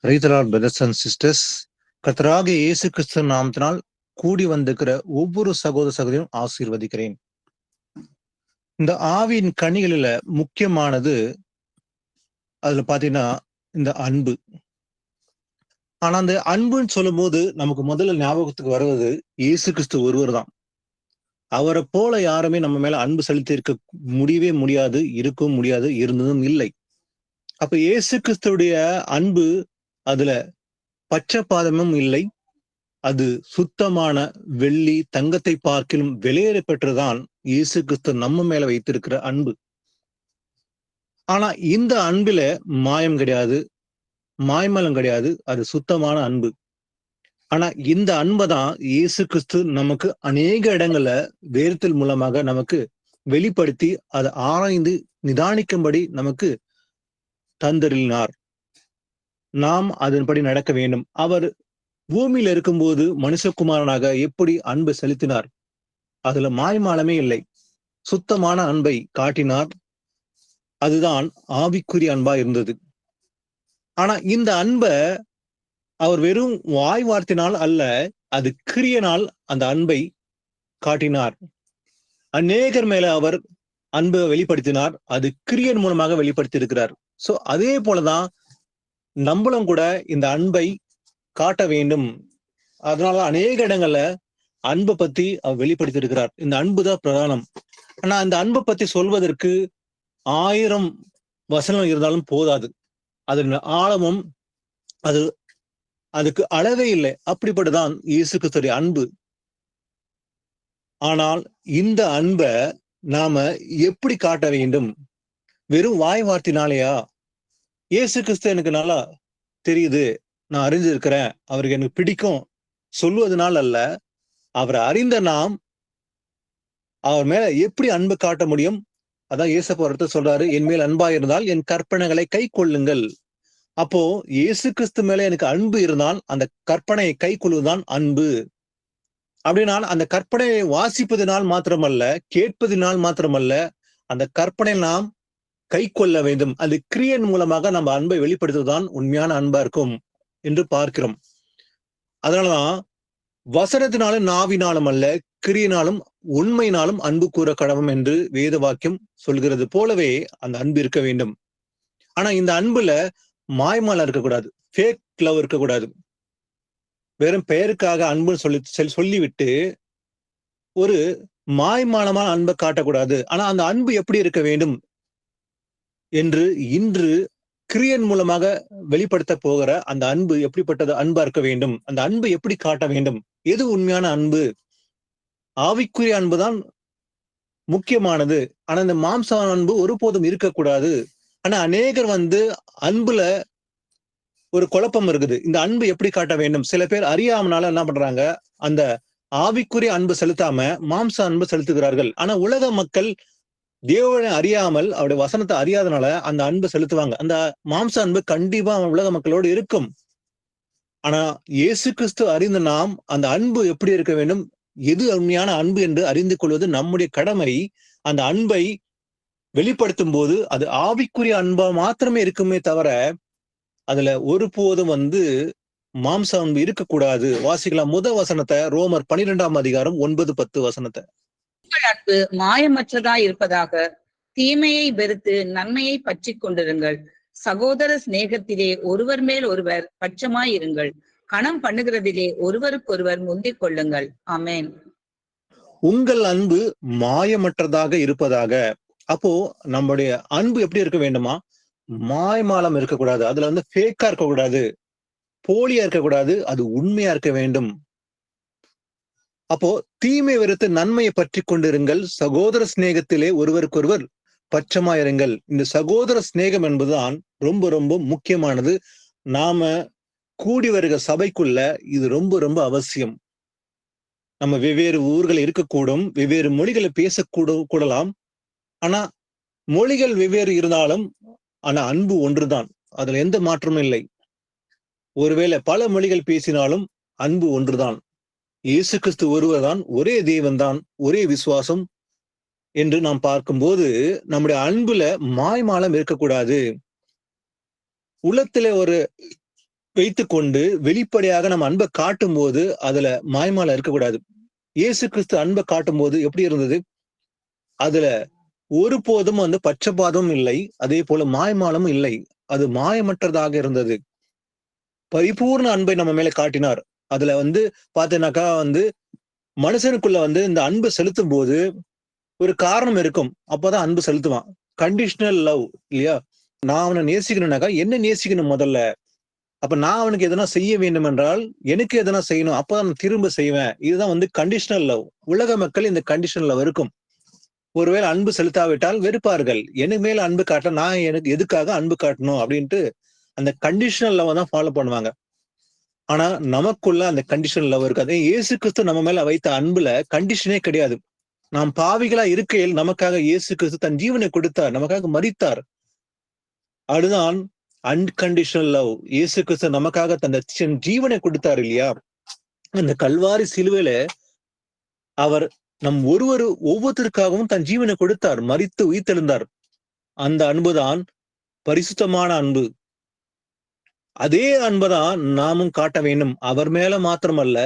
ரைதலார் brothers and sisters, கர்த்தராகிய இயேசு கிறிஸ்து நாமத்தினால் கூடி வந்திருக்கிற ஒவ்வொரு சகோதர சகோதரியும் ஆசீர்வதிக்கிறேன். இந்த ஆவியின் கனிகளில முக்கியமானது அதுல பாத்தீங்கன்னா இந்த அன்பு. ஆனா அந்த அன்புன்னு சொல்லும் போது நமக்கு முதல்ல ஞாபகத்துக்கு வருவது இயேசு கிறிஸ்து ஒருவர் தான். அவரை போல யாருமே நம்ம மேல அன்பு செலுத்தி இருக்க முடியவே முடியாது, இருக்கவும் முடியாது, இருந்ததும் இல்லை. அப்ப இயேசு கிறிஸ்துடைய அன்பு அதுல பட்சபாதமும் இல்லை. அது சுத்தமான வெள்ளி தங்கத்தை பார்க்கிலும் வெளியேற பெற்றுதான் இயேசு கிறிஸ்து நம்ம மேல வைத்திருக்கிற அன்பு. ஆனா இந்த அன்பில மாயம் கிடையாது, மாய்மலம் கிடையாது. அது சுத்தமான அன்பு. ஆனா இந்த அன்பை தான் இயேசு கிறிஸ்து நமக்கு அநேக இடங்கள்ல வேறுதல் மூலமாக நமக்கு வெளிப்படுத்தி அதை ஆராய்ந்து நிதானிக்கும்படி நமக்கு தந்தருளினார். நாம் அதன்படி நடக்க வேண்டும். அவர் பூமியில இருக்கும்போது மனுஷகுமாரனாக எப்படி அன்பு செலுத்தினார், அதுல மாய்மாலமே இல்லை. சுத்தமான அன்பை காட்டினார். அதுதான் ஆவிக்குரிய அன்பா இருந்தது. ஆனா இந்த அன்பை அவர் வெறும் வாய் வார்த்தையினால் அல்ல, அது கிரியனால் அந்த அன்பை காட்டினார். அநேகர் மேல அவர் அன்பை வெளிப்படுத்தினார். அது கிரியன் மூலமாக வெளிப்படுத்தி இருக்கிறார். சோ அதே போலதான் நம்மளும் கூட இந்த அன்பை காட்ட வேண்டும். அதனால அநேக இடங்கள்ல அன்பை பத்தி அவர் வெளிப்படுத்தி இருக்கிறார். இந்த அன்புதான் பிரதானம். ஆனா அந்த அன்பை பத்தி சொல்வதற்கு 1000 வசனம் இருந்தாலும் போதாது. அது ஆழமும் அதுக்கு அளவே இல்லை. அப்படிப்பட்டதான் இயேசு கிறிஸ்துடைய அன்பு. ஆனால் இந்த அன்பை நாம எப்படி காட்ட வேண்டும்? வெறும் வாய் வார்த்தையினாலேயா? இயேசு கிறிஸ்து எனக்கு நல்லா தெரியுது, நான் அறிஞ்சிருக்கிறேன், அவருக்கு எனக்கு பிடிக்கும் சொல்வதனால் அல்ல. அவரை அறிந்த நாம் அவர் மேல எப்படி அன்பு காட்ட முடியும்? அதான் இயேசப்பா ஒருத்தர் சொல்றாரு, என் மேல் அன்பா இருந்தால் என் கற்பனைகளை கை கொள்ளுங்கள். அப்போ இயேசு கிறிஸ்து மேல எனக்கு அன்பு இருந்தால் அந்த கற்பனையை கை கொள்வதுதான் அன்பு. அப்படினால் அந்த கற்பனையை வாசிப்பதினால் மாத்திரமல்ல, கேட்பதினால் மாத்திரமல்ல, அந்த கற்பனை நாம் கை கொள்ள வேண்டும். அது கிரியன் மூலமாக நம்ம அன்பை வெளிப்படுத்துவதுதான் உண்மையான அன்பா இருக்கும் என்று பார்க்கிறோம். அதனாலதான் வசனத்தினாலும் நாவினாலும் அல்ல, கிரியனாலும் உண்மையினாலும் அன்பு கூற கடவும் என்று வேத வாக்கியம் சொல்கிறது போலவே அந்த அன்பு இருக்க வேண்டும். ஆனா இந்த அன்புல மாய்மாலம் இருக்கக்கூடாது, ஃபேக் லவ் இருக்கக்கூடாது. வெறும் பெயருக்காக அன்புன்னு சொல்லிவிட்டு ஒரு மாய்மாலமான அன்பை காட்டக்கூடாது. ஆனா அந்த அன்பு எப்படி இருக்க வேண்டும் என்று இன்று கிரியன் மூலமாக வெளிப்படுத்த போகிற அந்த அன்பு எப்படிப்பட்டது அன்பா இருக்க வேண்டும், அந்த அன்பு எப்படி காட்ட வேண்டும், எது உண்மையான அன்பு? ஆவிக்குரிய அன்புதான் முக்கியமானது. ஆனா இந்த மாம்ச அன்பு ஒருபோதும் இருக்கக்கூடாது. ஆனா அநேகர் அன்புல ஒரு குழப்பம் இருக்குது. இந்த அன்பு எப்படி காட்ட வேண்டும்? சில பேர் அறியாமனால என்ன பண்றாங்க, அந்த ஆவிக்குரிய அன்பு செலுத்தாம மாம்ச அன்பு செலுத்துகிறார்கள். ஆனா உலக மக்கள் தேவனை அறியாமல் அவருடைய வசனத்தை அறியாதனால அந்த அன்பு செலுத்துவாங்க. அந்த மாம்ச அன்பு கண்டிப்பா உலக மக்களோடு இருக்கும். ஆனா இயேசு கிறிஸ்து அறிந்த நாம் அந்த அன்பு எப்படி இருக்க வேண்டும், எது உண்மையான அன்பு என்று அறிந்து கொள்வது நம்முடைய கடமை. அந்த அன்பை வெளிப்படுத்தும் போது அது ஆவிக்குரிய அன்பா மாத்திரமே இருக்குமே தவிர அதுல ஒருபோதும் மாம்ச அன்பு இருக்கக்கூடாது. வாசிக்கலாம் முதல் வசனத்தை, ரோமர் 12ஆம் அதிகாரம் 9-10 வசனத்தை. அன்பு மாயமற்றதா இருப்பதாக, தீமையை வெறுத்து நன்மையை பற்றி கொண்டிருங்கள். சகோதர சிநேகத்திலே ஒருவர் மேல் ஒருவர் பட்சமாயிருங்கள். கணம் பண்ணுகிறதிலே ஒருவருக்கொருவர் முந்திக் கொள்ளுங்கள். ஆமென். உங்கள் அன்பு மாயமற்றதாக இருப்பதாக. அப்போ நம்முடைய அன்பு எப்படி இருக்க வேண்டுமா? மாய்மாலம் இருக்கக்கூடாது. அதுல ஃபேக்கா இருக்கக்கூடாது, போலியா இருக்கக்கூடாது, அது உண்மையா இருக்க வேண்டும். அப்போ தீமை வெறுத்து நன்மையை பற்றி கொண்டிருங்கள். சகோதர சிநேகத்திலே ஒருவருக்கொருவர் பட்சமாயிருங்கள். இந்த சகோதர சிநேகம் என்பதுதான் ரொம்ப ரொம்ப முக்கியமானது. நாம கூடி வருகிற சபைக்குள்ள இது ரொம்ப ரொம்ப அவசியம். நம்ம வெவ்வேறு ஊர்கள் இருக்கக்கூடும், வெவ்வேறு மொழிகளை கூடலாம். ஆனா மொழிகள் வெவ்வேறு இருந்தாலும் ஆனா அன்பு ஒன்றுதான். அதுல எந்த மாற்றமும் இல்லை. ஒருவேளை பல மொழிகள் பேசினாலும் அன்பு ஒன்றுதான். இயேசு கிறிஸ்து ஒருவர் தான், ஒரே தேவன் தான், ஒரே விசுவாசம் என்று நாம் பார்க்கும்போது நம்முடைய அன்புல மாய்மாலம் இருக்கக்கூடாது. உள்ளத்திலே ஒரு வைத்துக்கொண்டு வெளிப்படையாக நம்ம அன்பை காட்டும் போது அதுல மாய்மாலம் இருக்கக்கூடாது. இயேசு கிறிஸ்து அன்பை காட்டும் போது எப்படி இருந்தது? அதுல ஒருபோதும் பட்சபாதமும் இல்லை, அதே போல மாய்மாலமும் இல்லை. அது மாயமற்றதாக இருந்தது. பரிபூர்ண அன்பை நம்ம மேல காட்டினார். அதுல பாத்தீங்கன்னாக்கா மனுஷனுக்குள்ள இந்த அன்பு செலுத்தும் போது ஒரு காரணம் இருக்கும். அப்பதான் அன்பு செலுத்துவான். கண்டிஷனல் லவ் இல்லையா? நான் அவனை நேசிக்கணும்னாக்கா என்ன நேசிக்கணும் முதல்ல. அப்ப நான் அவனுக்கு எதனா செய்ய வேண்டும் என்றால் எனக்கு எதனா செய்யணும். அப்பதான் நான் திரும்ப செய்வேன். இதுதான் கண்டிஷனல் லவ். உலக மக்கள் இந்த கண்டிஷனல் லவ் இருக்கும். ஒருவேளை அன்பு செலுத்தாவிட்டால் வெறுப்பார்கள். எனக்கு மேல அன்பு காட்ட நான் எனக்கு எதுக்காக அன்பு காட்டணும் அப்படின்ட்டு அந்த கண்டிஷனல் லவ் தான் ஃபாலோ பண்ணுவாங்க. ஆனா நமக்குள்ள அந்த கண்டிஷனல் லவ் இருக்காது. இயேசு கிறிஸ்து நம்ம மேல வைத்த அன்புல கண்டிஷனே கிடையாது. நாம் பாவிகளா இருக்கையில் நமக்காக இயேசு கிறிஸ்து தன் ஜீவனை கொடுத்தார், நமக்காக மரித்தார். அதுதான் அன்கண்டிஷனல் லவ். இயேசு கிறிஸ்து நமக்காக தன் ஜீவனை கொடுத்தார் இல்லையா? இந்த கல்வாரி சிலுவையில அவர் நம் ஒவ்வொருத்தருக்காகவும் தன் ஜீவனை கொடுத்தார், மரித்து உயிர்த்தெழுந்தார். அந்த அன்புதான் பரிசுத்தமான அன்பு. அதே அன்புதான் நாமும் காட்ட வேண்டும். அவர் மேல மாத்திரமல்ல,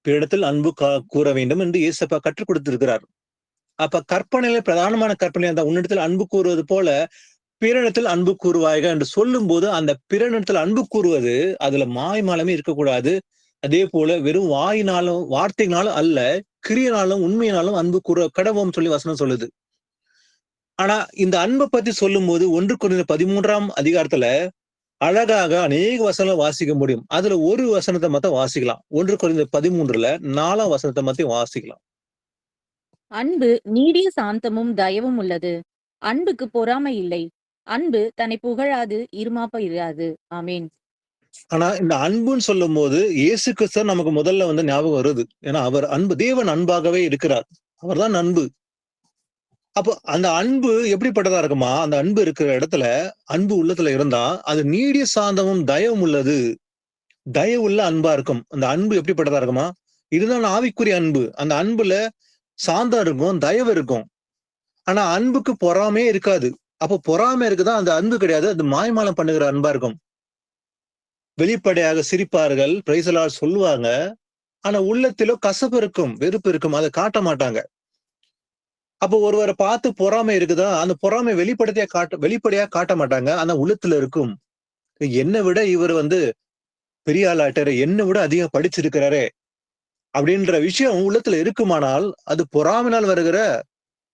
பிறரிடத்தில் அன்பு கூற வேண்டும் என்று இயேசப்பா கற்றுக் கொடுத்திருக்கிறார். அப்ப கற்பனையில பிரதானமான கற்பனை அந்த உன்னிடத்தில் அன்பு கூறுவது போல பிறனிடத்தில் அன்பு கூறுவாய்க என்று சொல்லும் போது அந்த பிறனிடத்தில் அன்பு கூறுவது அதுல மாய்மாலமே இருக்கக்கூடாது. அதே போல வெறும் வாயினாலும் வார்த்தையினாலும் அல்ல, கிரியனாலும் உண்மையினாலும் அன்பு கூற கடவோம் சொல்லி வசனம் சொல்லுது. ஆனா இந்த அன்பை பத்தி சொல்லும் போது 1 கொரிந்தியர் 13ஆம் அதிகாரத்துல அழகாக அநேக வசனம் வாசிக்க முடியும். அதுல ஒரு வசனத்தை மட்டும் வாசிக்கலாம். 1 கொரிந்தியர் 13ல 4ஆம் வசனத்தை மட்டும் வாசிக்கலாம். அன்பு நீடிய சாந்தமும் தயவும் உள்ளது. அன்புக்கு பொறாமை இல்லை. அன்பு தன்னை புகழாது, இருமாப்ப இராது. ஆமீன். ஆனா இந்த அன்புன்னு சொல்லும் போது இயேசு கிறிஸ்து நமக்கு முதல்ல ஞாபகம் வருது. ஏன்னா அவர் அன்பு, தேவன் அன்பாகவே இருக்கிறார். அவர் தான் அன்பு. அப்போ அந்த அன்பு எப்படிப்பட்டதா இருக்குமா? அந்த அன்பு இருக்கிற இடத்துல, அன்பு உள்ளத்துல இருந்தா அது நீடிய சாந்தமும் தயவும் உள்ளது. தயவுள்ள அன்பா இருக்கும். அந்த அன்பு எப்படிப்பட்டதா இருக்குமா? இதுதான் ஆவிக்குரிய அன்பு. அந்த அன்புல சாந்தம் இருக்கும், தயவு இருக்கும். ஆனா அன்புக்கு பொறாமே இருக்காது. அப்போ பொறாமை இருக்குதா அந்த அன்பு கிடையாது. அது மாய்மாலம் பண்ணுகிற அன்பா இருக்கும். வெளிப்படையாக சிரிப்பார்கள், பிரைசலால் சொல்லுவாங்க. ஆனா உள்ளத்திலோ கசப்பு இருக்கும், வெறுப்பு இருக்கும். அதை காட்ட மாட்டாங்க. அப்போ ஒருவரை பார்த்து பொறாமை இருக்குதா, அந்த பொறாமை வெளிப்படையா காட்ட மாட்டாங்க. ஆனா உள்ளத்துல இருக்கும். என்னை விட இவர் பெரிய ஆளாட்டாரு, என்னை விட அதிகம் படிச்சிருக்கிறாரே அப்படின்ற விஷயம் உள்ளத்துல இருக்குமானால் அது பொறாமைனால் வருகிற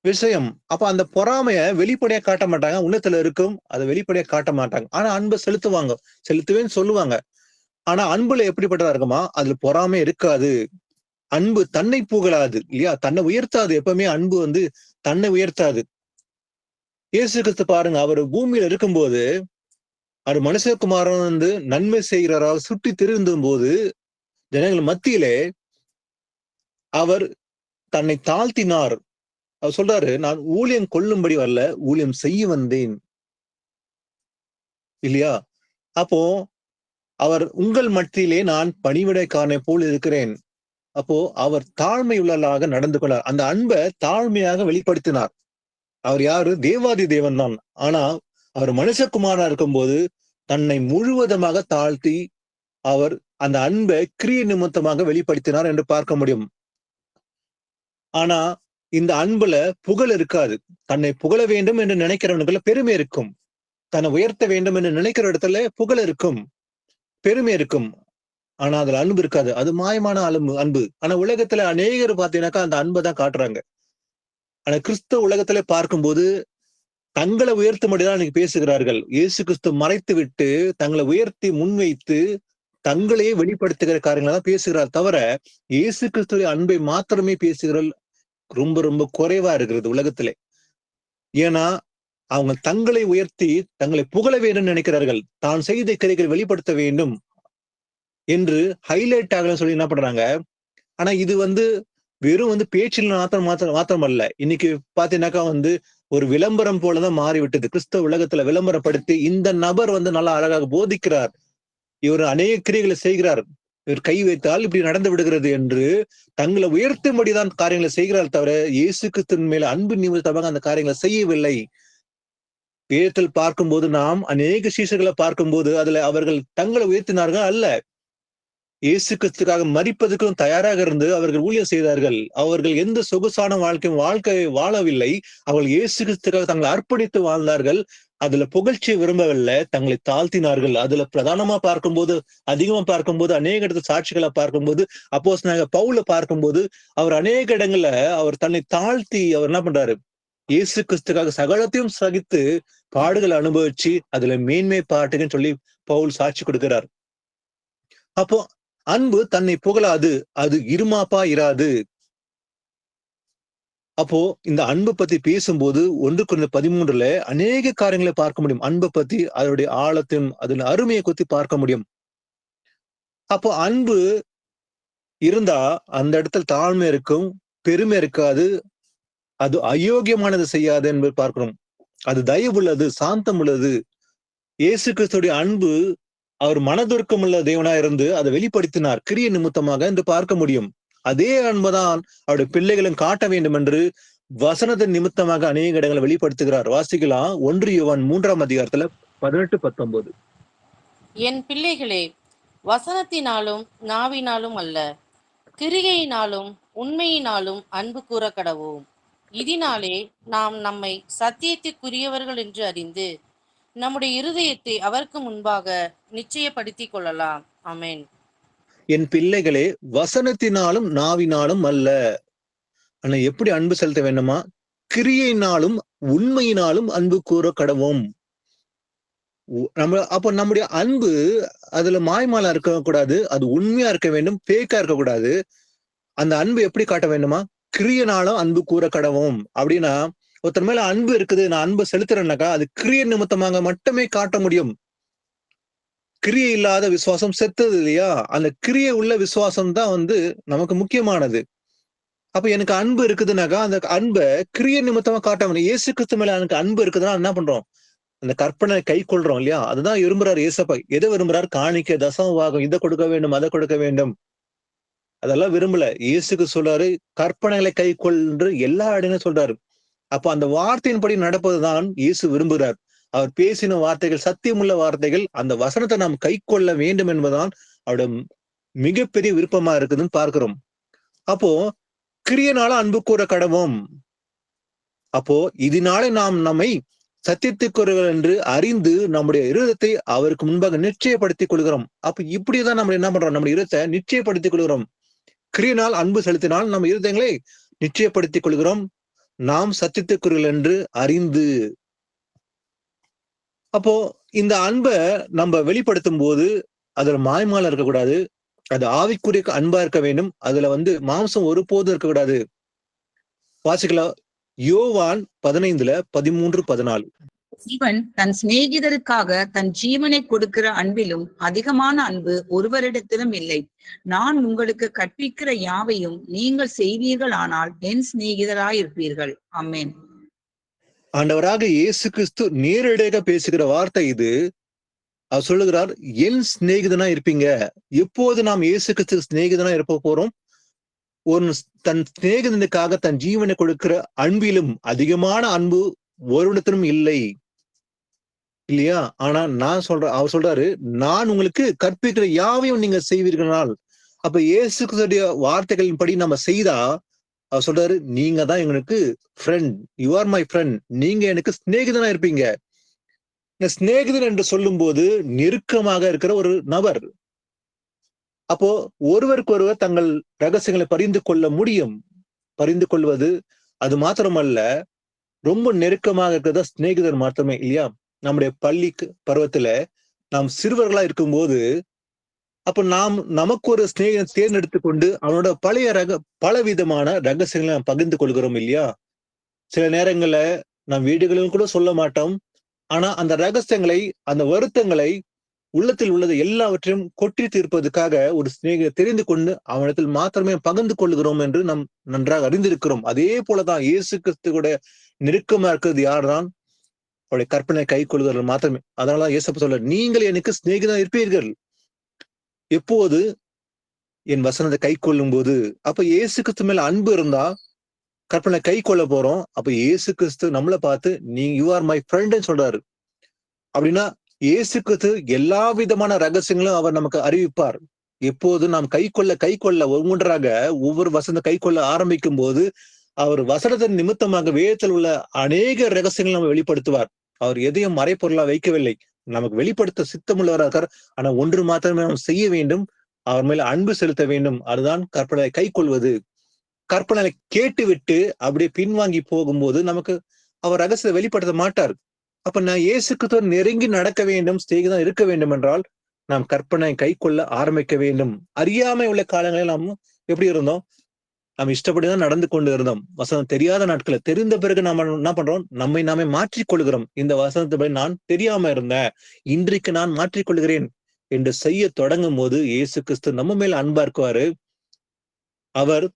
விஷயம். அப்ப அந்த பொறாமைய வெளிப்படையா காட்ட மாட்டாங்க. உள்ளத்துல இருக்கும், அதை வெளிப்படையா காட்ட மாட்டாங்க. ஆனா அன்பை செலுத்துவாங்க, செலுத்துவேன்னு சொல்லுவாங்க. ஆனா அன்புல எப்படிப்பட்டதா இருக்குமா? அதுல பொறாமை இருக்காது. அன்பு தன்னை புகழாது இல்லையா? தன்னை உயர்த்தாது. எப்பவுமே அன்பு தன்னை உயர்த்தாது. இயேசு கிறிஸ்து பாருங்க, அவர் பூமியில இருக்கும்போது அவர் மனுஷகுமாரன் நன்மை செய்கிறாரால் சுற்றி திருந்தும் போது ஜனங்கள் மத்தியிலே அவர் தன்னை தாழ்த்தினார். அவர் சொல்றாரு, நான் ஊழியம் கொள்ளும்படி வரல, ஊழியம் செய்ய வந்தேன் இல்லையா? அப்போ அவர் உங்கள் மத்தியிலே நான் பணிவிடைக்காரனை போல் இருக்கிறேன். அப்போ அவர் தாழ்மையுள்ளதாக நடந்து கொண்டார். அந்த அன்பை தாழ்மையாக வெளிப்படுத்தினார். அவர் யாரு? தேவாதி தேவன் தான். ஆனா அவர் மனுஷகுமாரா இருக்கும்போது தன்னை முழுவதுமாக தாழ்த்தி அவர் அந்த அன்பை கிரிய நிமித்தமாக வெளிப்படுத்தினார் என்று பார்க்க முடியும். ஆனா இந்த அன்புல புகழ் இருக்காது. தன்னை புகழ வேண்டும் என்று நினைக்கிறவனுக்குள்ள பெருமை இருக்கும். தன்னை உயர்த்த வேண்டும் என்று நினைக்கிற இடத்துல புகழ் இருக்கும், பெருமை இருக்கும். ஆனா அதுல அன்பு இருக்காது. அது மாயமான அன்பு. ஆனா உலகத்துல அநேகர் பார்த்தீங்கன்னாக்கா அந்த அன்பை தான் காட்டுறாங்க. ஆனா கிறிஸ்தவ உலகத்துல பார்க்கும்போது தங்களை உயர்த்தும்படிதான் இன்னைக்கு பேசுகிறார்கள். இயேசு கிறிஸ்து மறைத்து விட்டு தங்களை உயர்த்தி முன்வைத்து தங்களையே வெளிப்படுத்துகிற காரியங்களை தான் பேசுகிறார் தவிர இயேசு கிறிஸ்துடைய அன்பை மாத்திரமே பேசுகிறார்கள் ரொம்ப ரொம்ப குறைவா இருக்கிறது உலகத்திலே. ஏன்னா அவங்க தங்களை உயர்த்தி தங்களை புகழ வேண்டும் நினைக்கிறார்கள். தான் செய்த கிரைகளை வெளிப்படுத்த வேண்டும் என்று ஹைலைட் ஆகலன்னு சொல்லி என்ன பண்றாங்க. ஆனா இது வெறும் பேச்சில் மாத்திரம் அல்ல. இன்னைக்கு பாத்தீங்கன்னாக்கா ஒரு விளம்பரம் போலதான் மாறிவிட்டது. கிறிஸ்தவ உலகத்துல விளம்பரப்படுத்தி இந்த நபர் நல்லா அழகாக போதிக்கிறார், இவர் அநேக கிரியைகளை செய்கிறார், இவர் கை வைத்தால் இப்படி நடந்து விடுகிறது என்று தங்களை உயர்த்தும்படிதான் காரியங்களை செய்கிறார் தவிர இயேசு கிறிஸ்துவின் மேல அன்பு நிமித்தமாக அந்த காரியங்களை செய்யவில்லை. வேதத்தில் பார்க்கும்போது நாம் அநேக சீஷர்களை பார்க்கும்போது அதுல அவர்கள் தங்களை உயர்த்தினார்கள் அல்ல, இயேசு கிறிஸ்துக்காக மரிப்பதற்கும் தயாராக இருந்து அவர்கள் ஊழியம் செய்தார்கள். அவர்கள் எந்த சொகுசான வாழ்க்கையை வாழவில்லை. அவர்கள் இயேசு கிறிஸ்துக்காக தங்களை அர்ப்பணித்து வாழ்ந்தார்கள். அதுல புகழ்ச்சியை விரும்பவில்லை, தங்களை தாழ்த்தினார்கள். அதுல பிரதானமா பார்க்கும்போது, அதிகமா பார்க்கும்போது, அநேக இடத்துல சாட்சிகளை பார்க்கும்போது, அப்போஸ்தலனாகிய பவுலை பார்க்கும்போது அவர் அநேக இடங்கள்ல அவர் தன்னை தாழ்த்தி அவர் என்ன பண்றாரு, இயேசு கிறிஸ்துக்காக சகலத்தையும் சகித்து பாடுகளை அனுபவிச்சு அதுல மேன்மை பாட்டுன்னு சொல்லி பவுல் சாட்சி கொடுக்கிறார். அப்போ அன்பு தன்னை புகழாது, அது இருமாப்பா இராது. அப்போ இந்த அன்பை பத்தி பேசும்போது 1 Corinthians 13 அநேக காரியங்களை பார்க்க முடியும். அன்பை பத்தி, அதனுடைய ஆழத்தையும் அதன் அருமையை பத்தி பார்க்க முடியும். அப்போ அன்பு இருந்தா அந்த இடத்துல தாழ்மை இருக்கும், பெருமை இருக்காது, அது அயோக்கியமானது செய்யாது என்பதை பார்க்கிறோம். அது தயவுள்ளது, சாந்தம் உள்ளது. இயேசு கிறிஸ்துடைய அன்பு அவர் மனதுருக்கம் உள்ள தேவனா இருந்து அதை வெளிப்படுத்தினார் கிரிய நிமித்தமாக என்று பார்க்க முடியும். அதே அன்புதான் அவருடைய பிள்ளைகளும் காட்ட வேண்டும் என்று வசனத்தின் நிமித்தமாக அநேக இடங்களை வெளிப்படுத்துகிறார். வாசிக்கலாம் 1 யோவான் 3 18-19. என் பிள்ளைகளே, வசனத்தினாலும் நாவினாலும் அல்ல, கிரிகையினாலும் உண்மையினாலும் அன்பு கூற கடவோம். இதனாலே நாம் நம்மை சத்தியத்திற்குரியவர்கள் என்று அறிந்து நம்முடைய இருதயத்தை அவருக்கு முன்பாக நிச்சயப்படுத்திக் கொள்ளலாம். ஆமென். என் பிள்ளைகளே, வசனத்தினாலும் நாவினாலும் அல்ல. ஆனா எப்படி அன்பு செலுத்த வேண்டுமா? கிரியையினாலும் உண்மையினாலும் அன்பு கூற கடவோம். அப்ப நம்முடைய அன்பு அதுல மாய்மாலா இருக்க கூடாது, அது உண்மையா இருக்க வேண்டும், பேக்கா இருக்கக்கூடாது. அந்த அன்பு எப்படி காட்ட வேண்டுமா? கிரியனாலும் அன்பு கூற கடவோம். அப்படின்னா ஒருத்தர் மேல அன்பு இருக்குது, நான் அன்பு செலுத்துறேன்னாக்கா அது கிரிய நிமித்தமாக மட்டுமே காட்ட முடியும். கிரியை இல்லாத விசுவாசம் செத்தது இல்லையா? அந்த கிரியை உள்ள விசுவாசம் தான் நமக்கு முக்கியமானது. அப்ப எனக்கு அன்பு இருக்குதுனாக்கா அந்த அன்பை கிரிய நிமித்தமா காட்ட முடியும். இயேசு கிறிஸ்து மேல எனக்கு அன்பு இருக்குதுன்னா என்ன பண்றோம்? அந்த கற்பனை கை கொள்றோம் இல்லையா? அதுதான் விரும்புறாரு ஏசப்பா. எதை விரும்புறாரு? காணிக்க, தசமபாகம், இதை கொடுக்க வேண்டும், அதை கொடுக்க வேண்டும். அதெல்லாம் விரும்பல. இயேசுக்கு சொல்றாரு கற்பனைகளை கை கொள்ன்று எல்லா இடங்களும் சொல்றாரு. அப்ப அந்த வார்த்தையின்படி நடப்பதுதான் இயேசு விரும்புகிறார். அவர் பேசின வார்த்தைகள் சத்தியமுள்ள வார்த்தைகள். அந்த வசனத்தை நாம் கை கொள்ள வேண்டும் என்பதுதான் அவருடைய மிகப்பெரிய விருப்பமா இருக்குதுன்னு பார்க்கிறோம். அப்போ கிரியனால அன்பு கூற கடவோம். அப்போ இதனாலே நாம் நம்மை சத்தியத்துக்குரியவர்கள் என்று அறிந்து நம்முடைய இருதயத்தை அவருக்கு முன்பாக நிச்சயப்படுத்திக் கொள்கிறோம். அப்ப இப்படிதான் நம்ம என்ன பண்றோம்? நம்முடைய இருதயத்தை நிச்சயப்படுத்திக் கொள்கிறோம். கிரியனால் அன்பு செலுத்தினால் நம்ம இருதயங்களை நிச்சயப்படுத்திக் கொள்கிறோம். நாம் சத்தியத்துக்குரியவர்கள் என்று அறிந்து. அப்போ இந்த அன்பை நம்ம வெளிப்படுத்தும் போது அதுல மாய்மாலம் இருக்கக்கூடாது, அது ஆவிக்குரிய அன்பா இருக்க வேண்டும். அதுல மாம்சம் ஒருபோதும் இருக்கக்கூடாது. வாசிக்கலாம் யோவான் 15:13-14. இவன் தன் சிநேகிதருக்காக தன் ஜீவனை கொடுக்கிற அன்பிலும் அதிகமான அன்பு ஒருவரிடத்திலும் இல்லை. நான் உங்களுக்கு கற்பிக்கிற யாவையும் நீங்கள் செய்வீர்கள், ஆனால் என் சிநேகிதராயிருப்பீர்கள். ஆமென். ஆண்டவராக இயேசு கிறிஸ்து நேரடியாக பேசுகிற வார்த்தை இது. அவர் சொல்லுகிறார், என் சிநேகிதனா இருப்பீங்க. எப்போது நாம் இயேசு கிறிஸ்து சிநேகிதனா இருப்ப போறோம்? ஒரு தன் சிநேகிதனுக்காக தன் ஜீவனை கொடுக்கிற அன்பிலும் அதிகமான அன்பு ஒருவனிடத்திலும் இல்லை இல்லையா? ஆனா அவர் சொல்றாரு, நான் உங்களுக்கு கற்பிக்கிற யாவையும் நீங்க செய்வீர்களால். அப்ப இயேசு கிறிஸ்துடைய வார்த்தைகளின் படி நம்ம செய்தா அவர் சொல்றாரு, நீங்க தான் எங்களுக்கு friend, you are my friend, நீங்க எனக்கு சிநேகிதனா இருப்பீங்க. இந்த சிநேகிதன் என்று சொல்லும் போது நெருக்கமாக இருக்கிற ஒரு நபர். அப்போ ஒருவருக்கு ஒருவர் தங்கள் ரகசியங்களை பரிந்து கொள்ள முடியும். பரிந்து கொள்வது அது மாத்திரமல்ல, ரொம்ப நெருக்கமாக இருக்கிறதா சிநேகிதர் மாத்திரமே இல்லையா? நம்முடைய பள்ளி பருவத்துல நாம் சிறுவர்களா இருக்கும்போது அப்ப நமக்கு ஒரு சிநேகிதன் தேர்ந்தெடுத்து கொண்டு அவனோட பல விதமான ரகசியங்களை நாம் பகிர்ந்து கொள்கிறோம் இல்லையா? சில நேரங்கள்ல நாம் வீடுகளிலும் கூட சொல்ல மாட்டோம். ஆனா அந்த ரகசியங்களை, அந்த வருத்தங்களை, உள்ளத்தில் உள்ளது எல்லாவற்றையும் கொட்டி தீர்ப்பதற்காக ஒரு சிநேகிதர் தெரிந்து கொண்டு அவனிடத்தில் மாத்திரமே பகிர்ந்து கொள்கிறோம் என்று நாம் நன்றாக அறிந்திருக்கிறோம். அதே போலதான் இயேசு கிறிஸ்துவோட நெருக்கமா இருக்கிறது யார்தான்? அவருடைய கற்பனை கை கொள்கிறவர்கள் மாத்திரமே. அதனால இயேசப்பா சொல்ல, நீங்கள் எனக்கு சிநேகிதா இருப்பீர்கள் எப்போது? என் வசனத்தை கை கொள்ளும் போது. அப்ப இயேசு கிறிஸ்து மேல அன்பு இருந்தா கற்பனை கை கொள்ள போறோம். அப்ப இயேசு கிறிஸ்து நம்மளை பார்த்து யூ ஆர் மை ஃப்ரெண்ட்னு சொல்றாரு. அப்படின்னா இயேசு கிறிஸ்து எல்லா விதமான ரகசியங்களும் அவர் நமக்கு அறிவிப்பார். எப்போது நாம் கை கொள்ள ஒவ்வொன்றாக ஒவ்வொரு வசனம் கை கொள்ள ஆரம்பிக்கும் போது அவர் வசனத்தின் நிமித்தமாக வேதத்தில் உள்ள அநேக ரகசியங்களை நம்ம வெளிப்படுத்துவார். அவர் எதையும் மறைப்பொருளா வைக்கவில்லை. நமக்கு வெளிப்படுத்த சித்தமுள்ளவராக இருக்கார். ஆனா ஒன்று மாத்திரமே நாம் செய்ய வேண்டும், அவர் மேல அன்பு செலுத்த வேண்டும். அதுதான் கற்பனை கை கொள்வது. கற்பனை கேட்டு விட்டு அப்படியே பின்வாங்கி போகும்போது நமக்கு அவர் ரகசியத்தை வெளிப்படுத்த மாட்டார். அப்ப நான் இயேசுக்கு நெருங்கி நடக்க வேண்டும், ஸ்தேகிதான் இருக்க வேண்டும் என்றால் நாம் கற்பனை கை கொள்ள ஆரம்பிக்க வேண்டும். அறியாமை உள்ள காலங்களில் நாம் எப்படி இருந்தோம்? நாம் இஷ்டப்படிதான் நடந்து கொண்டு இருந்தோம். வசனம் தெரியாத நாட்களை தெரிந்த பிறகு நாம என்ன பண்றோம்? நம்மை நாமே மாற்றிக்கொள்கிறோம். இந்த வசனத்தை நான் தெரியாம இருந்தேன், இன்றைக்கு நான் மாற்றிக்கொள்கிறேன் என்று செய்ய தொடங்கும் போது இயேசு கிறிஸ்து நம்ம மேல அன்பா இருக்குவாரு. அவர்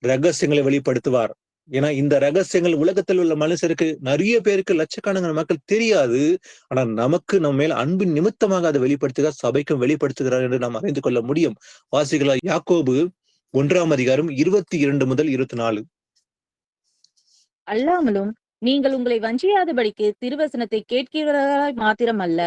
ரகசியங்களை வெளிப்படுத்துவார். ஏன்னா இந்த ரகசியங்கள் உலகத்தில் உள்ள மனுஷருக்கு, நிறைய பேருக்கு, லட்சக்கணக்கான மக்கள் தெரியாது. ஆனா நமக்கு நம்ம மேல அன்பின் நிமித்தமாக அதை வெளிப்படுத்துகிறார், சபைக்கும் வெளிப்படுத்துகிறார் என்று நாம் அறிந்து கொள்ள முடியும். வாசிகளா, யாக்கோபு 1 அதிகாரம் 22 முதல் 24. அல்லாமலும் நீங்கள் உங்களை வஞ்சியாதபடிக்கு திருவசனத்தை கேட்கிறவர்களாய் மாத்திரமல்ல,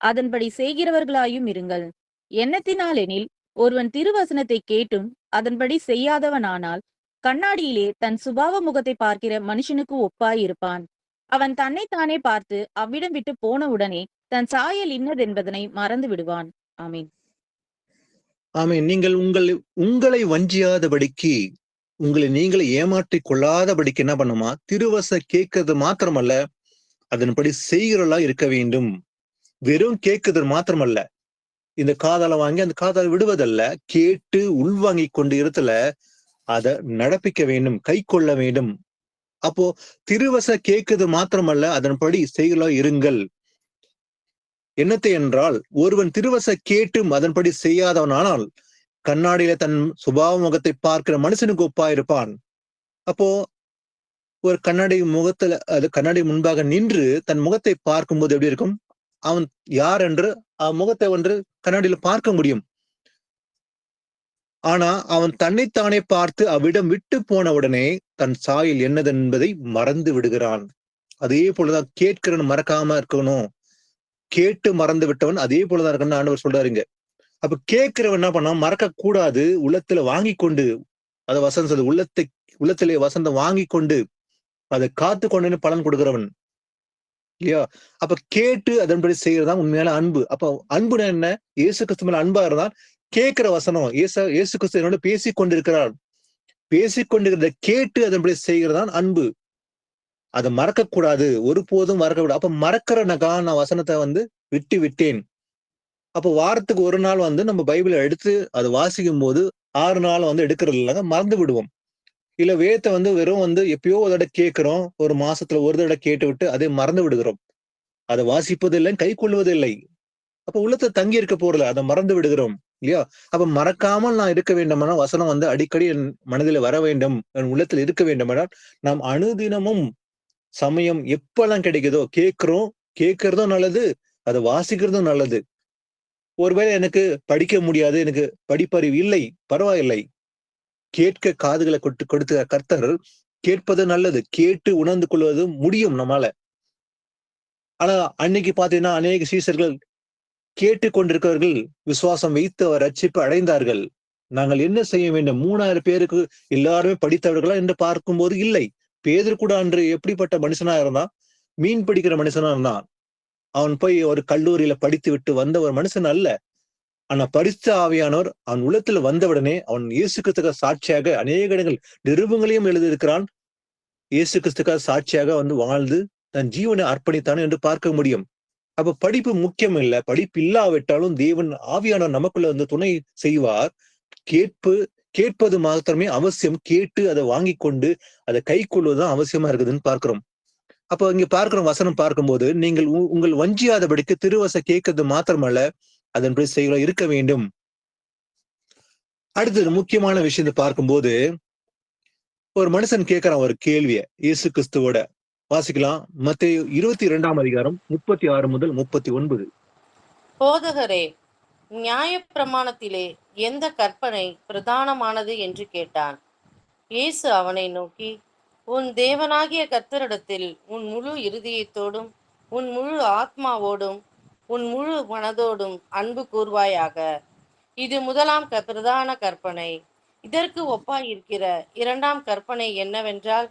அதன்படி செய்கிறவர்களாயும் இருங்கள். எண்ணத்தினாலெனில் ஒருவன் திருவசனத்தை கேட்டும் அதன்படி செய்யாதவனானால் கண்ணாடியிலே தன் சுபாவ முகத்தை பார்க்கிற மனுஷனுக்கு ஒப்பாய் இருப்பான். அவன் தன்னைத்தானே பார்த்து அவ்விடம் விட்டு போன உடனே தன் சாயல் இன்னதென்பதனை மறந்து விடுவான். ஆமீன். ஆமீன். நீங்கள் உங்களை வஞ்சியாதபடிக்கு, உங்களை நீங்களை ஏமாற்றிக் கொள்ளாதபடிக்கு என்ன பண்ணுமா? திருவச கேட்கறது மாத்திரமல்ல, அதன்படி செய்கிறவர்களா இருக்க வேண்டும். வெறும் கேட்கிறது மாத்திரமல்ல, இந்த காதால வாங்கி அந்த காதால விடுவதல்ல, கேட்டு உள்வாங்கி கொண்டு இருத்தல அதை நடப்பிக்க வேண்டும், கை கொள்ள வேண்டும். அப்போ திருவச கேட்கிறது மாத்திரமல்ல, அதன்படி செய்கிறவர்களா இருங்கள். என்னத்தை என்றால், ஒருவன் திருவச கேட்டும் அதன்படி செய்யாதவனானால் கண்ணாடியில தன் சுபாவ முகத்தை பார்க்கிற மனுஷனுக்கு ஒப்பா இருப்பான். அப்போ ஒரு கண்ணாடி முன்பாக நின்று தன் முகத்தை பார்க்கும்போது எப்படி இருக்கும்? அவன் யார் என்று முகத்தை கண்ணாடியில பார்க்க முடியும். ஆனா அவன் தன்னைத்தானே பார்த்து அவ்விடம் விட்டு போன உடனே தன் சாயல் என்னது என்பதை மறந்து விடுகிறான். அதே போலதான் கேட்கிறவன் மறக்காம இருக்கணும். கேட்டு மறந்து விட்டவன் அதே போலதான் இருக்கணும்னு ஆண்டவர் சொல்றாருங்க. அப்ப கேட்கிறவன் என்ன பண்ணா? மறக்க கூடாது. உள்ளத்துல வாங்கி கொண்டு, அதை வசனம் சொல்றது, உள்ளத்திலே வசந்தம் வாங்கி கொண்டு அதை காத்து கொண்டு பலன் கொடுக்கிறவன் இல்லையா? அப்ப கேட்டு அதன்படி செய்யறதுதான் உண்மையான அன்பு. அப்ப அன்புனா என்ன? இயேசு கிறிஸ்து மேல அன்பா இருந்தால் கேட்கிற வசனம், இயேசு கிறிஸ்து என்னோட பேசிக் கொண்டிருக்கிறார், பேசிக்கொண்டிருக்கிறத கேட்டு அதன்படி செய்கிறதான் அன்பு. அதை மறக்கக்கூடாது, ஒருபோதும் மறக்கக்கூடாது. அப்ப மறக்கிறனக்கா நான் வசனத்தை விட்டு விட்டேன். அப்போ வாரத்துக்கு ஒரு நாள் நம்ம பைபிளை எடுத்து அதை வாசிக்கும் போது 6 நாள் எடுக்கிறது இல்லைங்க, மறந்து விடுவோம். இல்ல வேதத்தை வெறும் எப்பயோ ஒரு தடவை கேட்கிறோம், ஒரு மாசத்துல ஒரு தடவை கேட்டு விட்டு அதை மறந்து விடுகிறோம். அதை வாசிப்பது இல்லை, கை கொள்வது இல்லை. அப்ப உள்ளத்தை தங்கி இருக்க போறல, அதை மறந்து விடுகிறோம் இல்லையா? அப்ப மறக்காமல் நான் இருக்க வேண்டுமானால் வசனம் அடிக்கடி என் மனதில் வர வேண்டும், என் உள்ளத்தில் இருக்க வேண்டுமானால் நாம் அனுதினமும் சமயம் எப்பெல்லாம் கிடைக்குதோ கேட்கிறதும் நல்லது, அதை வாசிக்கிறதும் நல்லது. ஒருவேளை எனக்கு படிக்க முடியாது, எனக்கு படிப்பறிவு இல்லை, பரவாயில்லை. கேட்க காதுகளை கொடுத்த கர்த்தர் கேட்பது நல்லது, கேட்டு உணர்ந்து கொள்வது முடியும் நம்மால. ஆனா அன்னைக்கு பாத்தீங்கன்னா அநேக சீசர்கள் கேட்டு கொண்டிருக்கிறவர்கள் விசுவாசம் வைத்து அவர் ரட்சிப்பு அடைந்தார்கள். நாங்கள் என்ன செய்ய வேண்டும்? 3000 பேருக்கு எல்லாருமே படித்தவர்களா என்று பார்க்கும்போது இல்லை. பேதர் கூட அன்று எப்படிப்பட்ட மனுஷனா இருந்தான்? மீன் பிடிக்கிற மனுஷனா இருந்தான். அவன் போய் ஒரு கல்லூரியில படித்து விட்டு வந்த ஒரு மனுஷன் அல்ல. ஆனா பரிசுத்த ஆவியானவர் அவன் உள்ளத்துல வந்தவுடனே அவன் இயேசு கிறிஸ்துக்கு சாட்சியாக அநேக இடங்கள் நிருபங்களையும் எழுதியிருக்கிறான். இயேசு கிறிஸ்துக்காக சாட்சியாக வாழ்ந்து தன் ஜீவனை அர்ப்பணித்தான் என்று பார்க்க முடியும். அப்ப படிப்பு முக்கியம் இல்லை. படிப்பு இல்லாவிட்டாலும் தேவன் ஆவியானவர் நமக்குள்ள துணை செய்வார். கேட்பது மாத்திரமே அவசியம். கேட்டு அதை வாங்கி கொண்டு அதை கை கொள்வதுதான் அவசியமா இருக்குதுன்னு பார்க்கிறோம். அப்போ இங்க பார்க்கிறோம், வசனம் பார்க்கும்போது நீங்கள் உங்கள் வஞ்சியாதபடிக்கு திருவச கேட்கறது மாத்திரமல்ல, அதன்படி செய்ய இருக்க வேண்டும். அடுத்தது முக்கியமான விஷயத்தை பார்க்கும்போது, ஒரு மனுஷன் கேட்கிறான் ஒரு கேள்விய இயேசு கிறிஸ்துவோட. வாசிக்கலாம், மத்தேயு 22 அதிகாரம் 36 முதல் 39. போதகரே, நியாயப்பிரமாணத்திலே எந்த கற்பனை பிரதானமானது என்று கேட்டான். இயேசு அவனை நோக்கி, உன் தேவனாகிய கர்த்தரிடத்தில் உன் முழு இருதயத்தோடும் உன் முழு ஆத்மாவோடும் உன் முழு மனதோடும் அன்பு கூர்வாயாக. இது முதலாம் பிரதான கற்பனை. இதற்கு ஒப்பாயிருக்கிற இரண்டாம் கற்பனை என்னவென்றால்,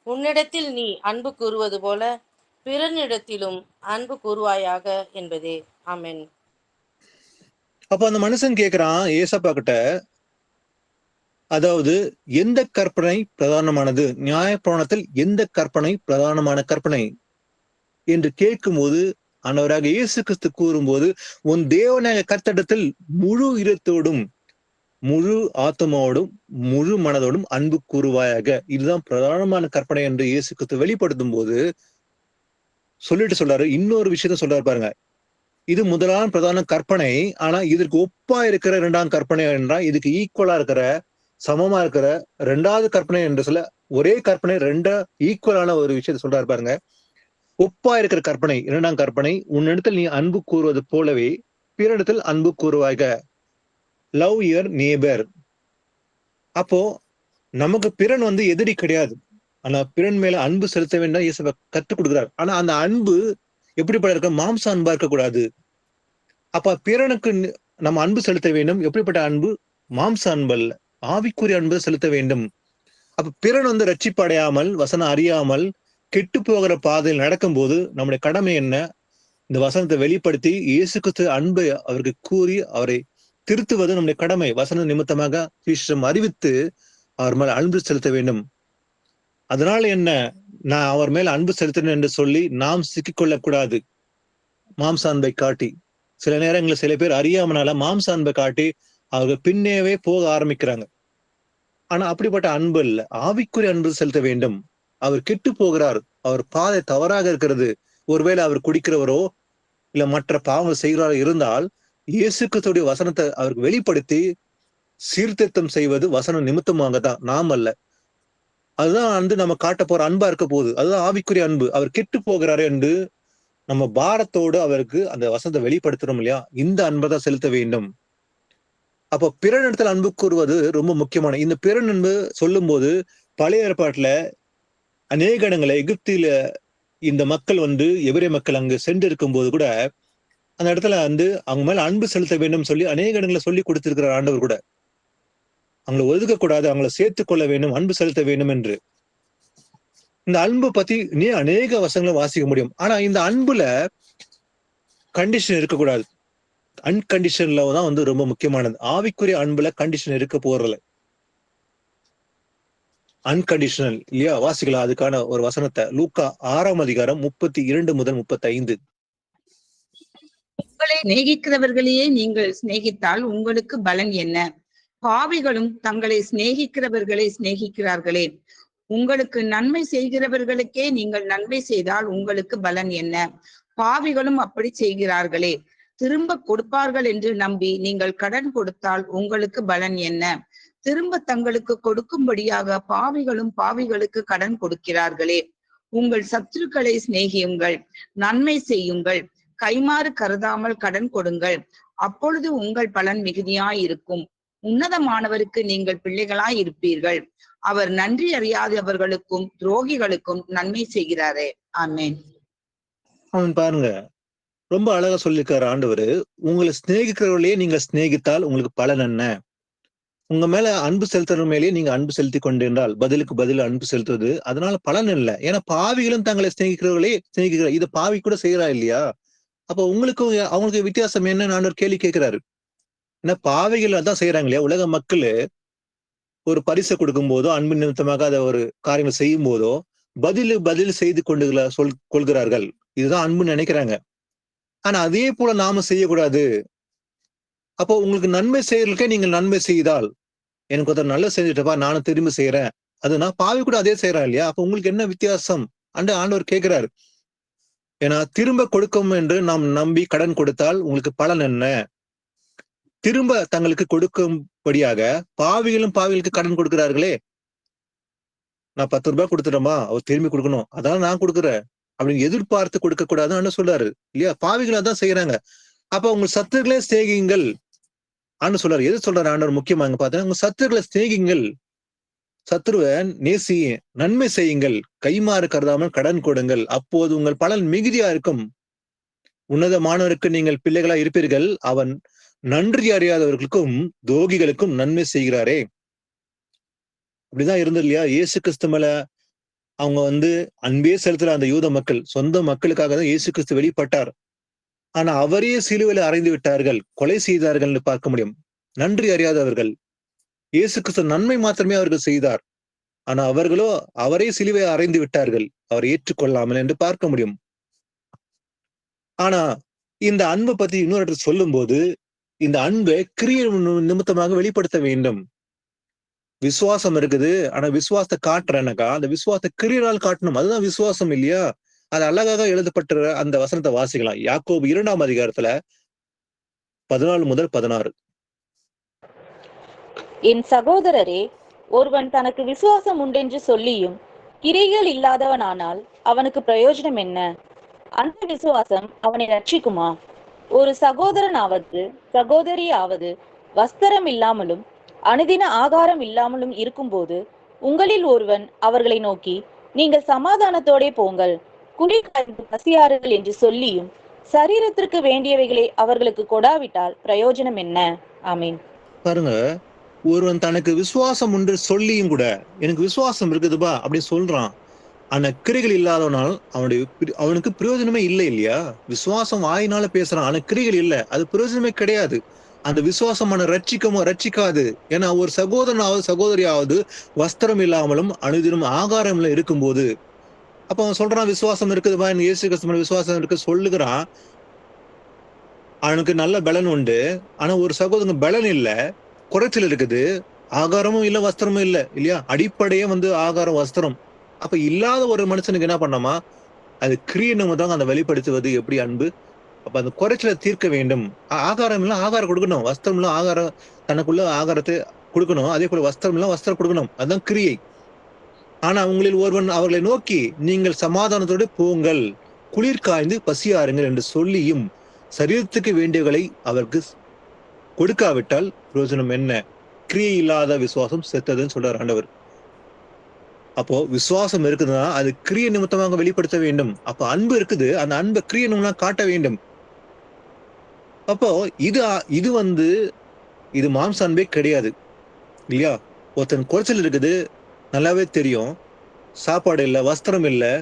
உன்னிடத்தில் நீ அன்பு கூறுவது போல பிறனிடத்திலும் அன்பு கூறுவாயாக என்பதே. ஆமென். அப்ப அந்த மனுஷன் கேக்குறான் ஏசப்பா கிட்ட, அதாவது எந்த கற்பனை பிரதானமானது, நியாயப்பிரமாணத்தில் எந்த கற்பனை பிரதானமான கற்பனை என்று கேட்கும்போது ஆண்டவராக இயேசு கிறிஸ்து கூறும்போது, உன் தேவனாகிய கர்த்தரிடத்தில் முழு இதயத்தோடும் முழு ஆத்மாவோடும் முழு மனதோடும் அன்பு கூறுவாயாக, இதுதான் பிரதானமான கற்பனை என்று இயேசு கிறிஸ்து வெளிப்படுத்தும் போது சொல்றாரு. இன்னொரு விஷயத்த சொல்றாரு பாருங்க, இது முதலாம் பிரதான கற்பனை, ஆனா இதற்கு ஒப்பா இருக்கிற இரண்டாம் கற்பனை என்றால் இதுக்கு ஈக்குவலா இருக்கிற சமமா இருக்கிற ரெண்டாவது கற்பனை என்று சொல்ல, ஒரே கற்பனை ரெண்டா ஈக்குவலான ஒரு விஷயத்த சொல்றாரு பாருங்க. ஒப்பா இருக்கிற கற்பனை இரண்டாம் கற்பனை, உன்னிடத்தில் நீ அன்பு கூறுவது போலவே பிறனிடத்தில் அன்பு கூறுவாக. Love your neighbour. அப்போ நமக்கு பிறன் எதிரி கிடையாது, ஆனா பிறன் மேல அன்பு செலுத்த வேண்டாம் இயேசுவை கற்றுக் கொடுக்கிறார். ஆனா அந்த அன்பு எப்படிப்பட்ட இருக்க? மாம்ச அன்பா இருக்கக்கூடாது. அப்ப பிறனுக்கு நம்ம அன்பு செலுத்த வேண்டும். எப்படிப்பட்ட அன்பு? மாம்ச அன்பு அல்ல, ஆவிக்குரிய அன்பு செலுத்த வேண்டும். அப்ப பிறன் ரட்சிப்பு அடையாமல் வசனம் அறியாமல் கெட்டு போகிற பாதையில் நடக்கும் போது நம்முடைய கடமை என்ன? இந்த வசனத்தை வெளிப்படுத்தி இயேசு கிறிஸ்து அன்பை அவருக்கு கூறி அவரை திருத்துவது நம்முடைய கடமை. வசன நிமித்தமாக சுவிசேஷம் அறிவித்து அவர் மேல் அன்பு செலுத்த வேண்டும். அதனால என்ன, நான் அவர் மேல் அன்பு செலுத்தினேன் என்று சொல்லி நாம் சிக்கிக்கொள்ளக்கூடாது மாம்ச அன்பை காட்டி. சில நேரங்களில் சில பேர் அறியாமனால மாம்ச அன்பை காட்டி அவர்கள் பின்னேவே போக ஆரம்பிக்கிறாங்க. ஆனா அப்படிப்பட்ட அன்பு இல்ல, ஆவிக்குரிய அன்பு செலுத்த வேண்டும். அவர் கெட்டு போகிறார், அவர் பாதை தவறாக இருக்கிறது. ஒருவேளை அவர் குடிக்கிறவரோ இல்ல மற்ற பாவங்கள் செய்கிறாரோ இருந்தால் இயேசு கிறிஸ்துவின் வசனத்தை அவருக்கு வெளிப்படுத்தி சீர்திருத்தம் செய்வது வசன நிமித்தமாக தான், நாம் அல்ல. அதுதான் நம்ம காட்ட போற அன்பா இருக்க போகுது. அதுதான் ஆவிக்குரிய அன்பு. அவர் கெட்டு போகிறாரு என்று நம்ம பாரத்தோடு அவருக்கு அந்த வசனத்தை வெளிப்படுத்துறோம் இல்லையா, இந்த அன்பை தான் செலுத்த வேண்டும். அப்போ பிறனிடத்தில் அன்பு கூறுவது ரொம்ப முக்கியமான. இந்த பிறன் அன்பு சொல்லும் போது பழைய ஏற்பாட்டுல அநேக இடங்களை எகிப்தில இந்த மக்கள் எபிரேய மக்கள் அங்கு சென்று இருக்கும் போது கூட அந்த இடத்துல அவங்க மேல அன்பு செலுத்த வேண்டும் சொல்லி அநேக இடங்களை சொல்லி கொடுத்திருக்கிறார் ஆண்டவர் கூட. அவங்களை ஒதுக்கக்கூடாது, அவங்களை சேர்த்துக் கொள்ள வேண்டும், அன்பு செலுத்த வேண்டும் என்று. இந்த அன்பு பத்தி நீ அநேக வசங்களை வாசிக்க முடியும். ஆனா இந்த அன்புல கண்டிஷன் இருக்கக்கூடாது. அன்கண்டிஷன் லவ் தான் ரொம்ப முக்கியமானது. ஆவிக்குரிய அன்புல கண்டிஷன் இருக்க போறதில்ல, அன்கண்டிஷனல் இல்லையா? வாசிக்கலாம் அதுக்கான ஒரு வசனத்தை. லூக்கா 6ஆம் அதிகாரம் 32 முதல் 35. உங்களை சிநேகிக்கிறவர்களையே நீங்கள் சிநேகித்தால் உங்களுக்கு பலன் என்ன? பாவிகளும் தங்களை சிநேகிக்கிறவர்களை சிநேகிக்கிறார்களே. உங்களுக்கு நன்மை செய்கிறவர்களுக்கே நீங்கள் நன்மை செய்தால் உங்களுக்கு பலன் என்ன? பாவிகளும் அப்படி செய்கிறார்களே. திரும்ப கொடுப்பார்கள் என்று நம்பி நீங்கள் கடன் கொடுத்தால் உங்களுக்கு பலன் என்ன? திரும்ப தங்களுக்கு கொடுக்கும்படியாக பாவிகளும் பாவிகளுக்கு கடன் கொடுக்கிறார்களே. உங்கள் சத்துருக்களை சிநேகியுங்கள், நன்மை செய்யுங்கள், கைமாறு கருதாமல் கடன் கொடுங்கள், அப்பொழுது உங்கள் பலன் மிகுதியாயிருக்கும். உன்னதமானவருக்கு நீங்கள் பிள்ளைகளாய் இருப்பீர்கள். அவர் நன்றி அறியாதவர்களுக்கும் துரோகிகளுக்கும் நன்மை செய்கிறாரே. ஆமென். அவன் பாருங்க, ரொம்ப அழகா சொல்லியிருக்காரு ஆண்டவர். உங்களை சிநேகிக்கிறவர்களையே நீங்க சிநேகித்தால் உங்களுக்கு பலன் என்ன? உங்க மேல அன்பு செலுத்துற மேலேயே நீங்க அன்பு செலுத்தி கொண்டிருந்தால் பதிலுக்கு பதில் அன்பு செலுத்துவது, அதனால பலன் இல்லை. ஏன்னா பாவிகளும் தங்களை சிநேகிக்கிறவர்களே சிநேகிக்கிற, இது பாவி கூட செய்யறா இல்லையா? அப்ப உங்களுக்கு அவங்களுக்கு வித்தியாசம் என்னன்னு ஆண்டவர் கேள்வி கேட்கிறாரு. ஏன்னா பாவிகள் அதான் செய்யறாங்க இல்லையா? உலக மக்கள் ஒரு பரிசை கொடுக்கும் போதோ அன்பு நிமித்தமாக அதை ஒரு காரியங்கள் செய்யும் போதோ பதில் செய்து கொள்கிறார்கள். இதுதான் அன்புன்னு நினைக்கிறாங்க. ஆனா அதே போல நாம செய்யக்கூடாது. அப்போ உங்களுக்கு நன்மை செய்யறதுக்கே நீங்கள் நன்மை செய்தால், எனக்கு ஒருத்தர் நல்ல செஞ்சுட்டப்பா நானும் திரும்பி செய்யறேன், அதுனா பாவி கூட அதே செய்யறான் இல்லையா? அப்ப உங்களுக்கு என்ன வித்தியாசம் ஆண்டவர் கேட்கிறாரு. ஏன்னா திரும்ப கொடுக்கும் என்று நாம் நம்பி கடன் கொடுத்தால் உங்களுக்கு பலன் என்ன? திரும்ப தங்களுக்கு கொடுக்கும்படியாக பாவிகளுக்கு கடன் கொடுக்கிறார்களே. நான் 10 ரூபாய் கொடுத்துட்டோமா, அவர் திரும்பி கொடுக்கணும், அதான் நான் கொடுக்குறேன் அப்படின்னு எதிர்பார்த்து கொடுக்க கூடாதுன்னு சொல்றாரு இல்லையா? பாவிகள் அதான் செய்யறாங்க. அப்ப உங்க சத்துருக்களே சிநேகியுங்கள் ஆண்டு சொல்றாரு. எது சொல்றாரு ஆண்டவர் முக்கியமா? பாத்தீங்கன்னா உங்க சத்துருக்களை சிநேகியுங்கள். சத்ருவை நேசி, நன்மை செய்யுங்கள், கைமாறு கருதாமல் கடன் கொடுங்கள், அப்போது உங்கள் பலன் மிகுதியா இருக்கும். உன்னதமானவருக்கு நீங்கள் பிள்ளைகளா இருப்பீர்கள். அவன் நன்றி அறியாதவர்களுக்கும் துரோகிகளுக்கும் நன்மை செய்கிறாரே. அப்படிதான் இருந்தது இல்லையா? இயேசு கிறிஸ்து மேல அவங்க அன்பே செலுத்துற அந்த யூத மக்கள், சொந்த மக்களுக்காக தான் இயேசு கிறிஸ்து வெளிப்பட்டார். ஆனா அவரையே சிலுவையில அறைந்து விட்டார்கள், கொலை செய்தார்கள்னு பார்க்க முடியும். நன்றி அறியாதவர்கள். இயேசு கிறிஸ்து நன்மை மாத்திரமே அவர்கள் செய்தார். ஆனா அவர்களோ அவரே சிலுவையை அறைந்து விட்டார்கள், அவரை ஏற்றுக்கொள்ளாமல் என்று பார்க்க முடியும். ஆனா இந்த அன்பை பத்தி இன்னொரு சொல்லும் போது, இந்த அன்பை கிரியை நிமித்தமாக வெளிப்படுத்த வேண்டும். விசுவாசம் இருக்குது, ஆனா விசுவாசத்தை காட்டுறேன்னாக்கா அந்த விசுவாசத்தை கிரியையால் காட்டணும். அதுதான் விசுவாசம் இல்லையா? அது அழகாக எழுதப்பட்ட அந்த வசனத்தை வாசிக்கலாம். யாக்கோபு 2ஆம் அதிகாரத்துல 14 முதல் 16. என் சகோதரரே, ஒருவன் தனக்கு விசுவாசம் உண்டென்று சொல்லியும் கிரிகள் இல்லாதவனானால் அவனுக்கு பிரயோஜனம் என்ன? அந்த விசுவாசம் அவனை ரட்சிக்குமா? ஒரு சகோதரனாவது சகோதரியாவது வஸ்திரம் இல்லாமலும் அனுதின ஆகாரம் இல்லாமலும் இருக்கும்போது உங்களில் ஒருவன் அவர்களை நோக்கி, நீங்கள் சமாதானத்தோடே போங்கள், குளிர் காய்ந்து பசியாறுகள் என்று சொல்லியும் சரீரத்திற்கு வேண்டியவைகளை அவர்களுக்கு கொடாவிட்டால் பிரயோஜனம் என்ன? ஆமீன். பாருங்க, ஒருவன் தனக்கு விசுவாசம் உண்டு சொல்லியும் கூட எனக்கு விசுவாசம் இருக்குதுப்பா அப்படின்னு சொல்றான், ஆனா கிரிகள் இல்லாதவனால் அவனுக்கு பிரயோஜனமே இல்லை இல்லையா? விசுவாசம் வாயினால பேசுறான், ஆனா கிரிகள் இல்லை, அது பிரயோஜனமே கிடையாது. அந்த விசுவாசமான ரட்சிக்காது. ஏன்னா ஒரு சகோதரனாவது சகோதரியாவது வஸ்திரம் இல்லாமலும் அனுதினம் ஆகாரம் இருக்கும்போது, அப்ப அவன் சொல்றான் விசுவாசம் இருக்குதுப்பா, இயேசு கிறிஸ்து விசுவாசம் இருக்கு சொல்லுகிறான். அவனுக்கு நல்ல பலன் உண்டு, ஆனா ஒரு சகோதரன் பலன் இல்ல, குறைச்சல் இருக்குது, ஆகாரமும் இல்ல வஸ்திரமும் இல்ல இல்லையா? அடிப்படையே ஆகாரம் வஸ்திரம். அப்ப இல்லாத ஒரு மனுஷனுக்கு என்ன பண்ணாமா? அது கிரியை தான் அந்த வெளிப்படுத்துவது எப்படி அன்பு? அப்ப அந்த குறைச்சலை தீர்க்க வேண்டும். ஆகாரம் எல்லாம் ஆகாரம் கொடுக்கணும், வஸ்திரம் எல்லாம் ஆகாரம், தனக்குள்ள ஆகாரத்தை கொடுக்கணும், அதே போல வஸ்திரம் எல்லாம் வஸ்திரம் கொடுக்கணும், அதுதான் கிரியை. ஆனா உங்களில் ஒருவன் அவர்களை நோக்கி, நீங்கள் சமாதானத்தோடு போங்கள், குளிர் காய்ந்து பசியாருங்கள் என்று சொல்லியும் சரீரத்துக்கு வேண்டியவர்களை அவருக்கு கொடுக்காவிட்டால் பிரயோஜனம் என்ன? கிரியை இல்லாத விசுவாசம் செத்ததுன்னு சொல்றார் ஆண்டவர். அப்போ விசுவாசம் இருக்குதுன்னா அது கிரிய நிமித்தமாக வெளிப்படுத்த வேண்டும். அப்ப அன்பு இருக்குது, அந்த அன்பை கிரிய நிமித்தமாக காட்ட வேண்டும். அப்போ இது மாம்ச அன்பே கிடையாது இல்லையா? ஒருத்தன் குறைச்சல் இருக்குது, நல்லாவே தெரியும், சாப்பாடு இல்லை, வஸ்திரம் இல்லை,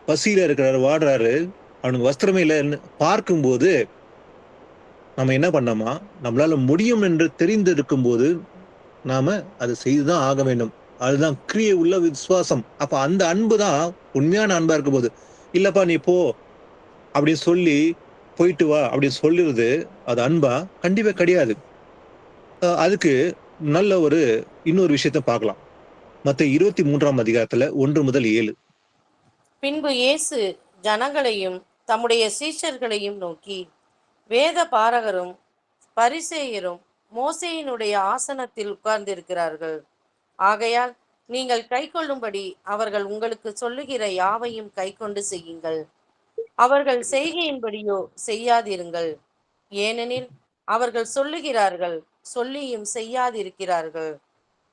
பசியில இருக்கிறாரு, வாடுறாரு, அவனுக்கு வஸ்திரமே இல்லைன்னு பார்க்கும்போது நம்ம என்ன பண்ணோமா? நம்மளால முடியும் என்று தெரிந்து இருக்கும்போது நாம அதை செய்துதான் ஆக வேண்டும். அதுதான் கிரியை உள்ள விசுவாசம். அப்ப அந்த அன்பு தான் உண்மையான அன்பா இருக்கும் போது, இல்லப்பா நீ போ அப்படின்னு சொல்லி போயிட்டு வா அப்படின்னு சொல்லிடுறது அது அன்பா? கண்டிப்பா கிடையாது. அதுக்கு நல்ல இன்னொரு விஷயத்த பார்க்கலாம். மத்தேயு 23ஆம் அதிகாரத்துல 1 முதல் 7. பின்பு இயேசு ஜனங்களையும் தம்முடைய சீஷர்களையும் நோக்கி, வேத பாரகரும் பரிசேயரும் மோசேயினுடைய ஆசனத்தில் உட்கார்ந்திருக்கிறார்கள். ஆகையால் நீங்கள் கைக்கொள்ளும்படி அவர்கள் உங்களுக்கு சொல்லுகிற யாவையும் கைக்கொண்டு செய்யுங்கள். அவர்கள் செய்கையின்படியோ செய்யாதிருங்கள். ஏனெனில் அவர்கள் சொல்லுகிறார்கள், சொல்லியும் செய்யாதிருக்கிறார்கள்.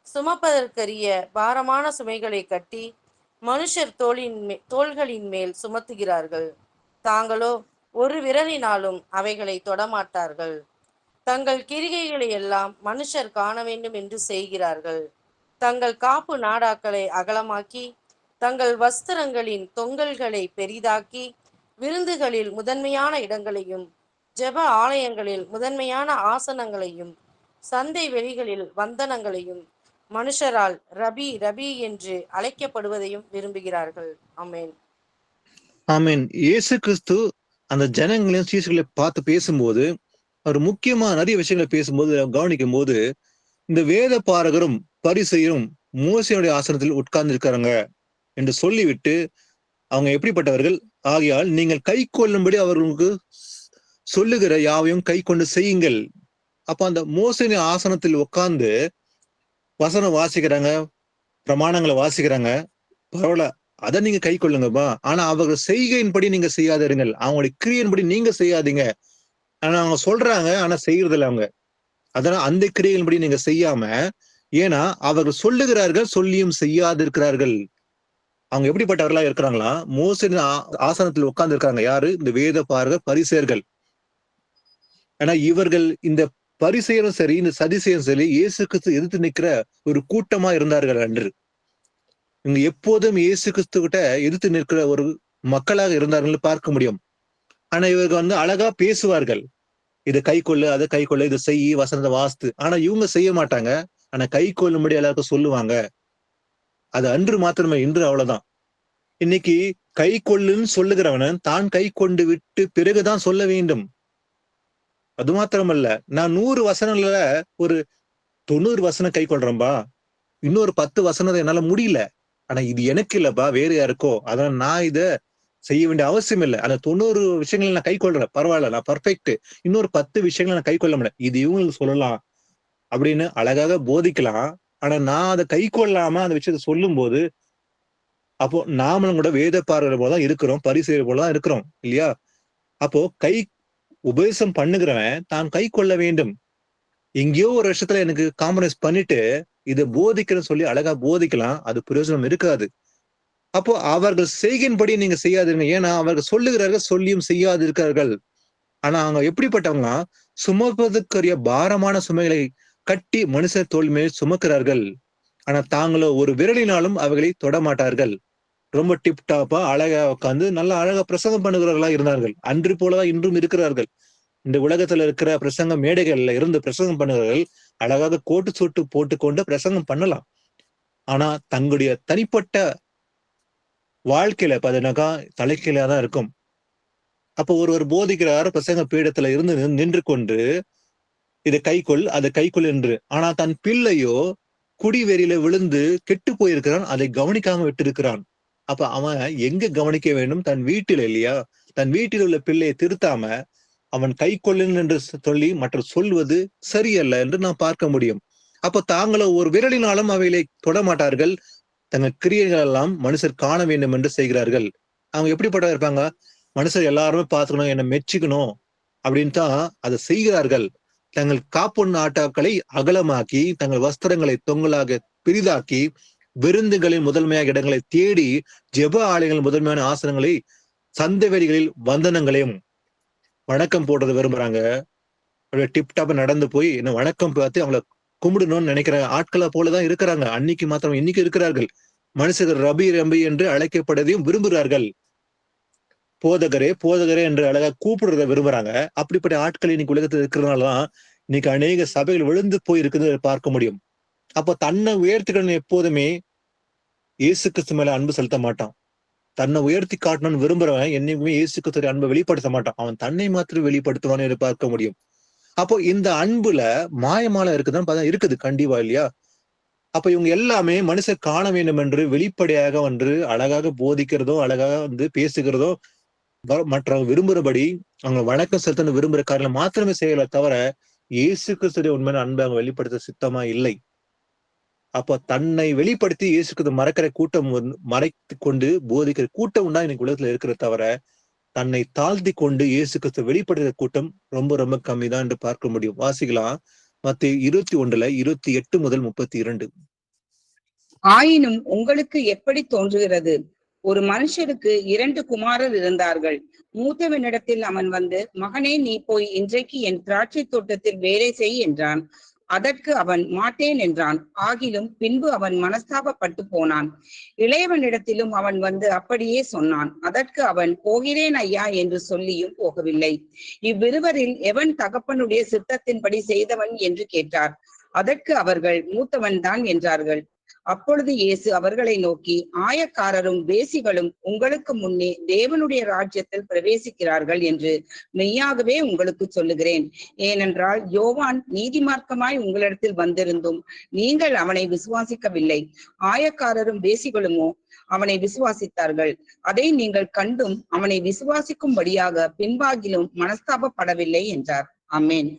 சுமப்பதற்கரிய பாரமான சுமைகளை கட்டி மனுஷர் தோள்களின் மேல் சுமத்துகிறார்கள். தாங்களோ ஒரு விரலினாலும் அவைகளை தொடமாட்டார்கள். தங்கள் கிரிகைகளை எல்லாம் மனுஷர் காண வேண்டும் என்று செய்கிறார்கள். தங்கள் காப்பு நாடாக்களை அகலமாக்கி, தங்கள் வஸ்திரங்களின் தொங்கல்களை பெரிதாக்கி, விருந்துகளில் முதன்மையான இடங்களையும் ஜெப ஆலயங்களில் முதன்மையான ஆசனங்களையும் சந்தை வெளிகளில் வந்தனங்களையும் மனுஷரால் ரபி ரபி என்று அழைக்கப்படுவதையும் விரும்புகிறார்கள். ஆமென். ஆமென். இயேசு கிறிஸ்து அந்த ஜனங்களையும் சீசர்களை பார்த்து பேசும்போது, அவர் முக்கியமா நிறைய விஷயங்களை பேசும்போது கவனிக்கும் போது, இந்த வேத பாரகரும் பரிசேயரும் மோசேயுடைய ஆசனத்தில் உட்கார்ந்து இருக்காங்க என்று சொல்லிவிட்டு, அவங்க எப்படிப்பட்டவர்கள்? ஆகையால் நீங்கள் கை கொள்ளும்படி அவர்களுக்கு சொல்லுகிற யாவையும் கை கொண்டு செய்யுங்கள். அப்ப அந்த மோசேயுடைய ஆசனத்தில் உட்கார்ந்து வசனம் வாசிக்கிறாங்க, பிரமாணங்களை வாசிக்கிறாங்க, பரவாயில்ல, அதை நீங்க கை கொள்ளுங்கப்பா. ஆனா அவர்கள் செய்கையின்படி நீங்க செய்யாதிருங்கள், அவங்களுடைய கிரியையின்படி நீங்க செய்யாதீங்க. ஆனா அவங்க சொல்றாங்க, ஆனா செய்யறது இல்லை அவங்க. அதனால அந்த கிரியையின்படி நீங்க செய்யாம ஏன்னா அவர்கள் சொல்லுகிறார்கள், சொல்லியும் செய்யாதிருக்கிறார்கள். அவங்க எப்படிப்பட்டவர்களா இருக்கிறாங்களா? மோசேயின் ஆசனத்தில் உட்கார்ந்து இருக்காங்க. யாரு? இந்த வேத பாரகர், பரிசேயர்கள். ஆனா இவர்கள் இந்த பரிசேயரும் சரி, இந்த சதிசேயரும் சரி, இயேசு கிறிஸ்து எதிர்த்து நிற்கிற ஒரு கூட்டமா இருந்தார்கள் அன்று. இங்க எப்போதும் இயேசு கிறிஸ்து கிட்ட எதிர்த்து நிற்கிற ஒரு மக்களாக இருந்தார்கள் பார்க்க முடியும். ஆனா இவர்கள் அழகா பேசுவார்கள். இதை கை கொள்ளு, அதை கை கொள்ளு, இதை செய், வசனத்தை வாஸ்து. ஆனா இவங்க செய்ய மாட்டாங்க. ஆனா கை கொள்ளும்படி எல்லாருக்கும் சொல்லுவாங்க. அது அன்று மாத்திரமே, இன்று அவ்வளவுதான். இன்னைக்கு கை கொள்ளுன்னு சொல்லுகிறவன் தான் கை கொண்டு விட்டு பிறகுதான் சொல்ல வேண்டும். அது மாத்திரமல்ல, நான் 100 வசனங்கள்ல ஒரு 90 வசனம் கை கொள்றேன்பா, இன்னொரு 10 வசனத்தை என்னால முடியல. ஆனா இது எனக்கு இல்லப்பா, வேற யாருக்கோ. அதான் நான் இத செய்ய வேண்டிய அவசியம் இல்லை. அந்த 90 விஷயங்களை நான் கை கொள்றேன், பரவாயில்ல, நான் பர்ஃபெக்ட். இன்னொரு 10 விஷயங்களை நான் கை கொள்ள முடியல, இது இவங்களுக்கு சொல்லலாம் அப்படின்னு அழகாக போதிக்கலாம். ஆனா நான் அதை கை கொள்ளாம அந்த விஷயத்த சொல்லும் போது, அப்போ நாமளும் கூட வேத பார்வை போலதான் இருக்கிறோம், பரிசேயர் போலதான் இருக்கிறோம் இல்லையா? அப்போ கை உபதேசம் பண்ணுகிறவன் தான் கை கொள்ள வேண்டும். எங்கேயோ ஒரு விஷயத்துல எனக்கு காம்ப்ரமைஸ் பண்ணிட்டு இதை போதிக்கிறேன்னு சொல்லி அழகா போதிக்கலாம், அது பிரயோஜனம் இருக்காது. அப்போ அவர்கள் செய்கின்படி நீங்க செய்யாதீங்க. ஏன்னா அவர்கள் சொல்லுகிறார்கள், சொல்லியும் செய்யாதிருக்கிறார்கள். ஆனா அவங்க எப்படிப்பட்டவங்கன்னா, சுமப்பதற்குரிய பாரமான சுமைகளை கட்டி மனுஷர் தோள் மேல் சுமக்கிறார்கள். ஆனா தாங்களோ ஒரு விரலினாலும் அவைகளை தொடமாட்டார்கள். ரொம்ப டிப்டாப்பா அழகா உட்காந்து நல்லா அழகா பிரசங்கம் பண்ணுகிறவர்களா இருந்தார்கள். அன்று போலதான் இன்றும் இருக்கிறார்கள். இந்த உலகத்துல இருக்கிற பிரசங்க மேடைகள்ல இருந்து பிரசங்கம் பண்ணுகிறவர்கள் அழகாக கோட்டு சூட்டு போட்டுக்கொண்டு பிரசங்கம் பண்ணலாம். ஆனா தங்களுடைய தனிப்பட்ட வாழ்க்கையில பாத்தீங்கன்னாக்கா தலைக்கீழா தான் இருக்கும். அப்போ ஒருவர் போதிக்கிறார், பிரசங்க பீடத்துல இருந்து நின்று கொண்டு இதை கைக்கொள், அதை கைக்கொள் என்று. ஆனா தன் பிள்ளையோ குடிவெறியில விழுந்து கெட்டு போயிருக்கிறான், அதை கவனிக்காம விட்டு இருக்கிறான். அப்ப அவன் எங்க கவனிக்க வேண்டும்? தன் வீட்டில் இல்லையா? தன் வீட்டில் உள்ள பிள்ளையை திருத்தாம அவன் கை கொள்ளுன் என்று சொல்லி மற்ற சொல்வது சரியல்ல என்று நாம் பார்க்க முடியும். அப்போ தாங்களோ ஒரு விரலினாலும் அவைகளை தொட மாட்டார்கள். தங்கள் கிரியைகள் எல்லாம் மனுஷர் காண வேண்டும் என்று செய்கிறார்கள். அவங்க எப்படிப்பட்ட இருப்பாங்க? மனுஷர் எல்லாருமே பார்த்துக்கணும், என்னை மெச்சிக்கணும் அப்படின்னு தான் அதை செய்கிறார்கள். தங்கள் காப்பொன் ஆட்டாக்களை அகலமாக்கி, தங்கள் வஸ்திரங்களை தொங்கலாக பெரிதாக்கி, விருந்துகளின் முதன்மையாக இடங்களை தேடி, ஜெப ஆலயங்களின் முதன்மையான ஆசனங்களை, சந்தை வெளிகளில் வந்தனங்களையும் வணக்கம் போடுறது விரும்புறாங்க. அப்படியே டிப்டாப்பா நடந்து போய் என்ன வணக்கம் பார்த்து அவங்கள கும்பிடணும்னு நினைக்கிற ஆட்களை போலதான் இருக்கிறாங்க. அன்னைக்கு மாத்திரம் இன்னைக்கு இருக்கிறார்கள். மனுஷர்கள் ரபி ரம்பி என்று அழைக்கப்படுவதையும் விரும்புகிறார்கள். போதகரே போதகரே என்று அழகா கூப்பிடுறத விரும்புறாங்க. அப்படிப்பட்ட ஆட்கள் இன்னைக்கு உலகத்தில் இருக்கிறதுனாலதான் இன்னைக்கு அநேக சபைகள் விழுந்து போய் இருக்கிறத பார்க்க முடியும். அப்போ தன்னை உயர்த்திக்கணும் எப்போதுமே இயேசு கிறிஸ்து மேல அன்பு செலுத்த மாட்டான். தன்னை உயர்த்தி காட்டணும்னு விரும்புறவன் என்னைக்குமே இயேசு கிறிஸ்து அன்பை வெளிப்படுத்த மாட்டான். அவன் தன்னை மாத்திரம் வெளிப்படுத்துவான்னு பார்க்க முடியும். அப்போ இந்த அன்புல மாயமால இருக்குதான் பார்த்தா இருக்குது கண்டிப்பா இல்லையா? அப்ப இவங்க எல்லாமே மனுஷர் காண வேண்டும் என்று வெளிப்படையாக அழகாக போதிக்கிறதோ, அழகாக பேசுகிறதோ, மற்ற விரும்புறபடி அவங்க வணக்கம் செலுத்தணும் விரும்புற காரணம் மாத்திரமே செய்யல தவிர இயேசு கிறிஸ்துடைய உண்மையான அன்பை அவங்க வெளிப்படுத்த சித்தமா இல்லை. அப்போ தன்னை வெளிப்படுத்தி இயேசு கிறிஸ்து மறைக்கிற கூட்டம் மறைத்து கொண்டு போதிக்கிற கூட்டம் தான் இன்னைக்கு உலகத்துல இருக்கிற தவிர தன்னை தாழ்த்தி கொண்டு இயேசு கிறிஸ்து வெளிப்படுத்துற கூட்டம் ரொம்ப ரொம்ப கம்மி தான் என்று பார்க்க முடியும். வாசிக்கலாம் மத்தேயு 21:28 முதல் 32. ஆயினும் உங்களுக்கு எப்படி தோன்றுகிறது? ஒரு மனுஷருக்கு 2 குமாரர் இருந்தார்கள். மூத்தவனிடத்தில் அவன் வந்து, மகனே, நீ போய் இன்றைக்கு என் திராட்சை தோட்டத்தில் வேலை செய் என்றான். அதற்கு அவன் மாட்டேன் என்றான். ஆகிலும் பின்பு அவன் மனஸ்தாபப்பட்டு போனான். இளையவனிடத்திலும் அவன் வந்து அப்படியே சொன்னான். அதற்கு அவன், போகிறேன் ஐயா என்று சொல்லியும் போகவில்லை. இவ்விருவரில் எவன் தகப்பனுடைய சித்தத்தின்படி செய்தவன் என்று கேட்டார். அதற்கு அவர்கள், மூத்தவன் தான் என்றார்கள். அப்பொழுது இயேசு அவர்களை நோக்கி, ஆயக்காரரும் வேசிகளும் உங்களுக்கு முன்னே தேவனுடைய ராஜ்யத்தில் பிரவேசிக்கிறார்கள் என்று மெய்யாகவே உங்களுக்கு சொல்லுகிறேன். ஏனென்றால் யோவான் நீதிமார்க்கமாய் உங்களிடத்தில் வந்திருந்தும் நீங்கள் அவனை விசுவாசிக்கவில்லை. ஆயக்காரரும் வேசிகளுமோ அவனை விசுவாசித்தார்கள். அதை நீங்கள் கண்டும் அவனை விசுவாசிக்கும்படியாக பின்பாகிலும் மனஸ்தாபப்படவில்லை என்றார். ஆமென்.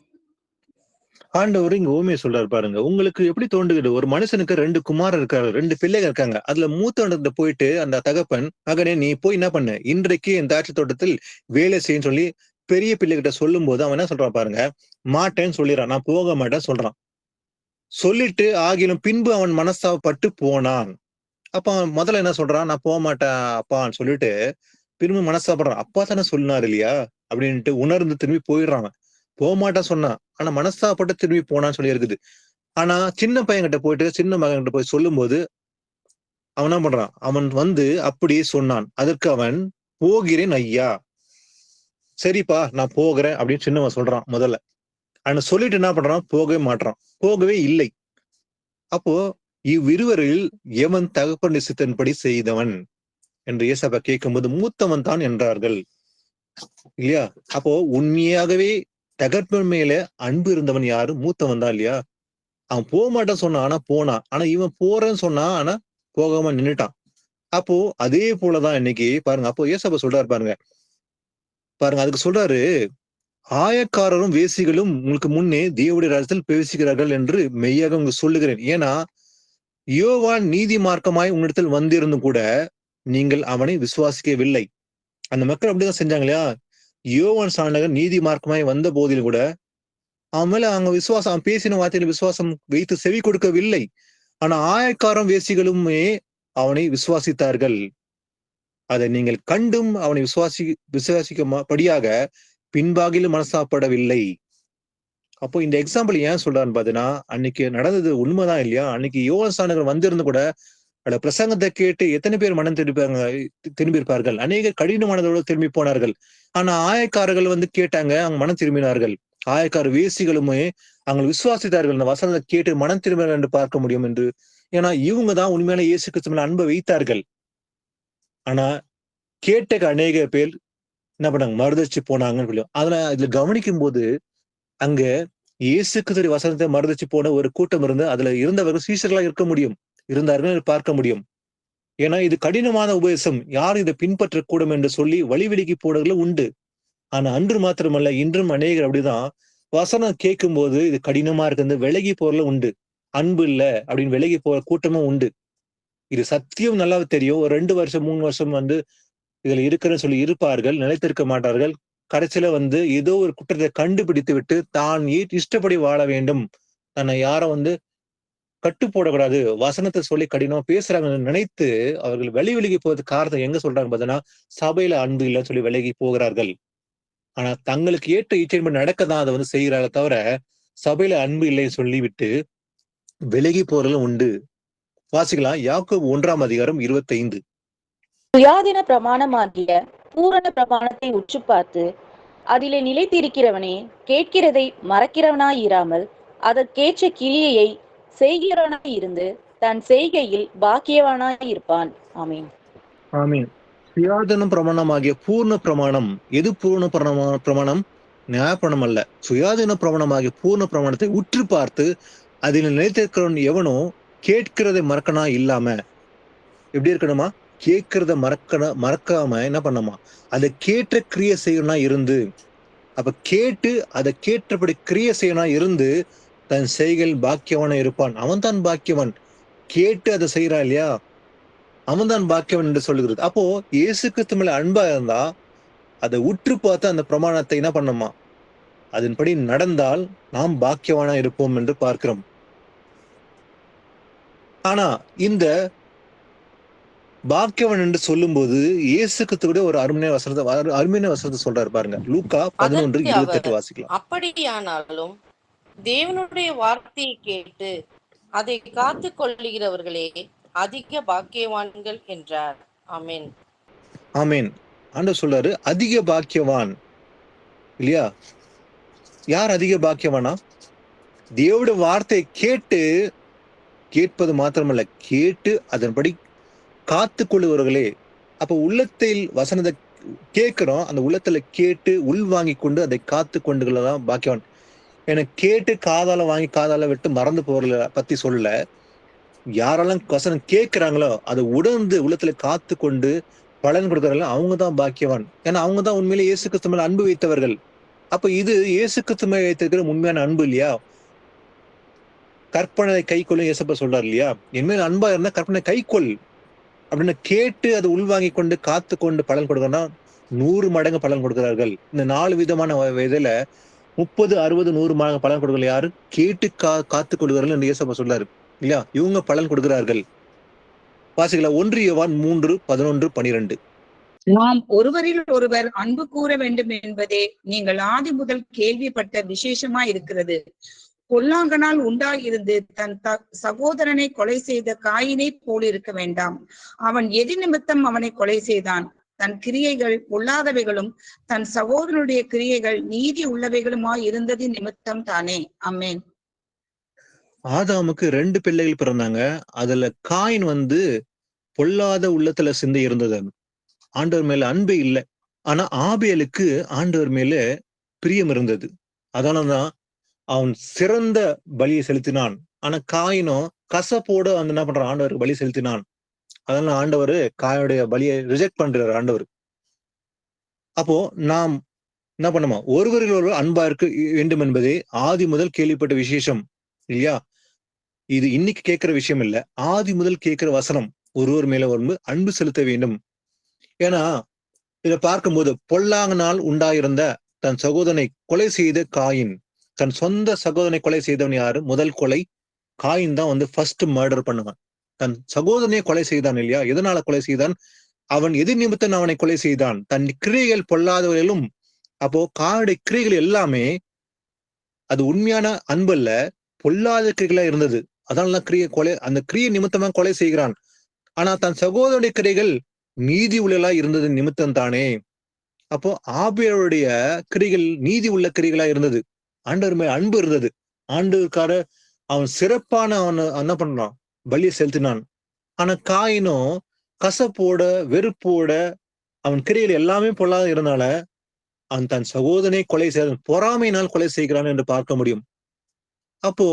ஆண்டவர் இங்க ஓமையை சொல்றாரு பாருங்க. உங்களுக்கு எப்படி தோன்றுகிறது? ஒரு மனுஷனுக்கு 2 குமாரர் இருக்காரு, 2 பிள்ளைகள் இருக்காங்க. அதுல மூத்தவனிடத்துல போயிட்டு அந்த தகப்பன், மகனே நீ போய் என்ன பண்ணு, இன்றைக்கு என் திராட்சை தோட்டத்தில் வேலை செய்யன்னு சொல்லி பெரிய பிள்ளைகிட்ட சொல்லும் போது அவன் என்ன சொல்றான் பாருங்க, மாட்டேன்னு சொல்லிடுறான், நான் போக மாட்டேன்னு சொல்றான். சொல்லிட்டு ஆகிலும் பின்பு அவன் மனஸ்தாபப்பட்டு போனான். அப்ப அவன் முதல்ல என்ன சொல்றான், நான் போக மாட்டேன் அப்பான்னு சொல்லிட்டு திரும்ப மனஸ்தாபப்படுறான். அப்பா தானே சொன்னார் இல்லையா அப்படின்ட்டு உணர்ந்து திரும்பி போயிடுறான். போக மாட்டான் சொன்னான், ஆனா மனஸ்தாபப்பட்டு திரும்பி போனான்னு சொல்லி இருக்குது. ஆனா சின்ன பையன்கிட்ட போயிட்டு சின்ன மகன் கிட்ட போய் சொல்லும் போது அவன் என்ன பண்றான், அவன் வந்து அப்படியே சொன்னான். அதற்கு அவன், போகிறேன் ஐயா, சரிப்பா நான் போகிறேன் அப்படின்னு சின்னவன் சொல்றான் முதல்ல. அவன் சொல்லிட்டு என்ன பண்றான், போகவே மாட்டான், போகவே இல்லை. அப்போ இவ்விருவரில் எவன் தகப்பன் நிசித்தன்படி செய்தவன் என்று ஏசப்பா கேட்கும்போது மூத்தவன் தான் என்றார்கள் இல்லையா. அப்போ உண்மையாகவே தகப்பன் மேல அன்பு இருந்தவன் யாரு, மூத்தவன் தான் இல்லையா. அவன் போக மாட்டான் சொன்னான், ஆனா போனான். ஆனா இவன் போறேன்னு சொன்னான், ஆனா போகாம நின்னுட்டான். அப்போ அதே போலதான் இன்னைக்கு பாருங்க. அப்போ ஏசப்பா சொல்றாரு பாருங்க, அதுக்கு சொல்றாரு, ஆயக்காரரும் வேசிகளும் உங்களுக்கு முன்னே தேவனுடைய ராஜ்யத்தில் பிரவேசிக்கிறார்கள் என்று மெய்யாக உங்களுக்கு சொல்லுகிறேன். ஏன்னா யோவான் நீதி மார்க்கமாய் உன்னிடத்தில் வந்திருந்தும் கூட நீங்கள் அவனை விசுவாசிக்கவில்லை. அந்த மக்கள் அப்படிதான் செஞ்சாங்க இல்லையா. யோவான் சாண்டகர் நீதி மார்க்கமாய் வந்த போதிலும் கூட அவன் மேல அவங்க விசுவாசம், அவன் பேசின வார்த்தையில விசுவாசம் வைத்து செவி கொடுக்கவில்லை. ஆனா ஆயக்காரம் வேசிகளுமே அவனை விசுவாசித்தார்கள். அதை நீங்கள் கண்டும் அவனை விசுவாசிக்கப்படியாக பின்பாகிலும் மனசாப்படவில்லை. அப்போ இந்த எக்ஸாம்பிள் ஏன் சொல்றான்னு பாத்தீங்கன்னா, அன்னைக்கு நடந்தது உண்மைதான் இல்லையா. அன்னைக்கு யோவான் சாண்டகர் வந்திருந்து கூட அந்த பிரசங்கத்தை கேட்டு எத்தனை பேர் மனம் திரும்பியிருப்பார்கள். அநேக கடினமானதோடு திரும்பி போனார்கள். ஆனா ஆயக்காரர்கள் வந்து கேட்டாங்க, அவங்க மனம் திரும்பினார்கள். ஆயக்கார வேசிகளுமே அவங்க விசுவாசித்தார்கள். இந்த வசனத்தை கேட்டு மனம் திரும்பினார்கள் என்று பார்க்க முடியும் என்று. ஏன்னா இவங்க தான் உண்மையான இயேசு கிறிஸ்து மேல அன்பை வைத்தார்கள். ஆனா கேட்ட அநேக பேர் என்ன பண்ணாங்க, மறுதளிச்சு போனாங்கன்னு சொல்லுவோம். அதுல இதுல கவனிக்கும் போது அங்க இயேசு கிறிஸ்து வசனத்தை மறுதளிச்சு போன ஒரு கூட்டம் இருந்து அதுல இருந்தவர்கள் சீஷர்களா இருக்க முடியும், இருந்தார்கள் பார்க்க முடியும். ஏன்னா இது கடினமான உபதேசம், யாரும் இதை பின்பற்றக்கூடும் என்று சொல்லி வழிவிலகி போடுறதுல உண்டு. ஆனா அன்று மாத்திரமல்ல, இன்றும் அநேகர் அப்படிதான் வசனம் கேட்கும் போது இது கடினமா இருக்குது விலகி போறதுல உண்டு. அன்பு இல்ல அப்படின்னு விலகி போற கூட்டமும் உண்டு. இது சத்தியம் நல்லா தெரியும். ஒரு 2 வருஷம் 3 வருஷம் வந்து இதுல இருக்கிறன்னு சொல்லி இருப்பார்கள், நிலைத்திருக்க மாட்டார்கள். கடைசியில வந்து ஏதோ ஒரு குற்றத்தை கண்டுபிடித்து விட்டு தான் இஷ்டப்படி வாழ வேண்டும், தன்னை யாரும் வந்து கட்டு போடக்கூடாது, வசனத்தை சொல்லி கடினமா பேசுறாங்கன்னு நினைத்து அவர்கள் விலகி போறதுக்கு காரணம் எங்க சொல்றாங்க பார்த்தீங்கன்னா, சபையில அன்பு இல்லைன்னு சொல்லி விலகி போகிறார்கள். ஆனா தங்களுக்கு ஏற்ற இச்சைப்படி நடக்கதான் அதை வந்து செய்கிறாங்க தவிர சபையில அன்பு இல்லைன்னு சொல்லிவிட்டு விலகி போறதும் உண்டு. வாசிக்கலாம் யாக்கோபு 1:25. சுயாதீன பிரமாணமாகிய பூரண பிரமாணத்தை உற்று பார்த்து அதிலே நிலைத்திருக்கிறவனே கேட்கிறதை மறக்கிறவனாய் இராமல் அதற்கேற்ற கிரியையை செய்கிறவனாய் இருந்து தன் செய்கையில் பாக்கியவானாய் இருப்பான். ஆமீன். ஆமீன். சுயாதீன பிரமாணமாகிய பூர்ண பிரமாணம். எது பூர்ண பிரமாணம்? நியாயப்பிரமாணம் அல்ல. சுயாதீன பிரமாணமாகிய பூர்ண பிரமாணத்தை உற்று பார்த்து அதில் நிலைத்திருக்கிறவன் எவனோ கேட்கிறதை மறக்கனா இல்லாம எப்படி இருக்கணுமா, கேட்கிறத மறக்காம என்ன பண்ணமா, அதை கேட்ட கிரியை செய்யணும்னா இருந்து. அப்ப கேட்டு அதை கேட்டபடி கிரியை செய்யணும் இருந்து தன் செய்கையில் பாக்கியவன இருப்பான். அவன் தான் பாக்கியவன். கேட்டு அதை செய்யறான் இல்லையா, அவன் தான் பாக்கியவன் என்று சொல்லுகிறது. அப்போ இயேசு கிறிஸ்து மேல அன்பா இருந்தா அதை உற்று பார்த்து அந்த பிரமாணத்தை என்ன பண்ணமா, அதன்படி நடந்தால் நாம் பாக்கியவானா இருப்போம் என்று பார்க்கிறோம். ஆனா இந்த பாக்கியவன் என்று சொல்லும் போது இயேசு கிறிஸ்து ஒரு அருமையான வசனத்தை சொல்றாரு பாருங்க. லூக்கா 11:28 வாசிக்கலாம். அப்படியானாலும் தேவனுடைய வார்த்தையை கேட்டு அதை காத்து கொள்ளுகிறவர்களே அதிக பாக்கியவான்கள் என்றார். ஆமென். ஆமென். ஆண்டவர் சொல்றாரு அதிக பாக்கியவான் இல்லையா. யார் அதிக பாக்கியவானா? தேவனுடைய வார்த்தையை கேட்பது மாத்திரமல்ல, கேட்டு அதன்படி காத்து கொள்ளுகிறவர்களே. அப்ப உள்ளத்தில் வசனத்தை கேட்கிறோம், அந்த உள்ளத்துல கேட்டு உள் வாங்கி கொண்டு அதை காத்து கொண்டுதான் பாக்கியவான். எனக்கு கேட்டு காதால வாங்கி காதால விட்டு மறந்து போறத பத்தி சொல்லல. யாரெல்லாம் வசனம் கேட்கிறாங்களோ அதை உணர்ந்து உள்ளத்துல காத்து கொண்டு பலன் கொடுக்கறாங்களோ அவங்கதான் பாக்கியவான். ஏன்னா அவங்கதான் உண்மையிலே இயேசு கிறிஸ்து மேல அன்பு வைத்தவர்கள். அப்ப இது இயேசு கிறிஸ்து மேல வைத்திருக்கிற உண்மையான அன்பு இல்லையா. கற்பனை கை கொள்ளும் இயேசப்பா சொல்றாரு இல்லையா, என் மேல அன்பா இருந்தா கற்பனை கை கொள் அப்படின்னு கேட்டு அதை உள்வாங்கி கொண்டு காத்து கொண்டு பலன் கொடுக்கறனா 100 மடங்கு பலன் கொடுக்கிறார்கள். இந்த 4 விதமான இதுல 30, 60, 100 பலன் கொடுக்கல யாரு? கேட்டு காத்து கொடுக்கிறார்கள் என்று இயேசப்பா சொல்றாரு இல்லையா? இவங்க பலன் கொடுக்கிறார்கள். வாசிக்கலாம் 1 யோவான் 3, 11, 12. நாம் ஒருவரில் ஒருவர் அன்பு கூற வேண்டும் என்பதே நீங்கள் ஆதி முதல் கேள்விப்பட்ட விசேஷமாய் இருக்கிறது. பொல்லாங்கனால் உண்டாயிருந்து தன் சகோதரனை கொலை செய்த காயினை போல் இருக்க வேண்டாம். அவன் எது நிமித்தம் அவனை கொலை செய்தான்? தன் கிரியைகள் பொல்லாதவைகளும் தன் சகோதரனுடைய கிரியைகள் நீதி உள்ளவைகளுமாய் இருந்தது நிமித்தம் தானே. ஆமென். ஆதாமுக்கு 2 பிள்ளைகள் பிறந்தாங்க. அதுல காயின் பொல்லாத உள்ளத்துல சிந்தை இருந்தது. ஆண்டவர் மேல அன்பு இல்லை. ஆனா ஆபேலுக்கு ஆண்டவர் மேல பிரியம் இருந்தது. அதனாலதான் அவன் சிறந்த பலியை செலுத்தினான். ஆனா காயினும் கசப்போட என்ன பண்றான்? ஆண்டவருக்கு பலி செலுத்தினான். அதனால ஆண்டவர் காயோடைய பலியை ரிஜெக்ட் பண்றாரு ஆண்டவர். அப்போ நாம் என்ன பண்ணுமா? ஒருவரில் ஒருவர் அன்பா இருக்க வேண்டும் என்பதே ஆதி முதல் கேள்விப்பட்ட விசேஷம் இல்லையா? இது இன்னைக்கு கேட்கிற விஷயம் இல்ல, ஆதி முதல் கேட்கிற வசனம். ஒருவர் மேல அன்பு செலுத்த வேண்டும். ஏன்னா இதை பார்க்கும்போது பொல்லாங்கனால் உண்டாயிருந்த தன் சகோதரனை கொலை செய்த காயின், தன் சொந்த சகோதரனை கொலை செய்தவன் யாரு? முதல் கொலை காயின் தான் ஃபர்ஸ்ட் மர்டர் பண்ணுவான். தன் சகோதரனை கொலை செய்தான் இல்லையா? எதனால கொலை செய்தான்? அவன் எது நிமித்தம் அவனை கொலை செய்தான்? தன் கிரியைகள் பொல்லாதவர்களும். அப்போ காயுடைய கிரியைகள் எல்லாமே அது உண்மையான அன்பு அல்ல, பொல்லாத கிரியைகளா இருந்தது. அதனால அந்த கிரியை நிமித்தமா கொலை செய்கிறான். ஆனா தன் சகோதரனுடைய கிரைகள் நீதி உள்ளலா இருந்தது நிமித்தம் தானே. அப்போ ஆபேலுடைய கிரிகள் நீதி உள்ள கிரிகளா இருந்தது. ஆண்டவர் மேல் அன்பு இருந்தது. ஆண்டவருக்கார அவன் சிறப்பான அவன் என்ன பண்றான்? பலியை செலுத்தினான். ஆனா காயினும் கசப்போட வெறுப்போட அவன் கிரிகள் எல்லாமே பொல்லாத இருந்தால அவன் தன் சகோதரனை கொலை செய்ய பொறாமையினால் கொலை செய்கிறான் என்று பார்க்க முடியும். அப்போ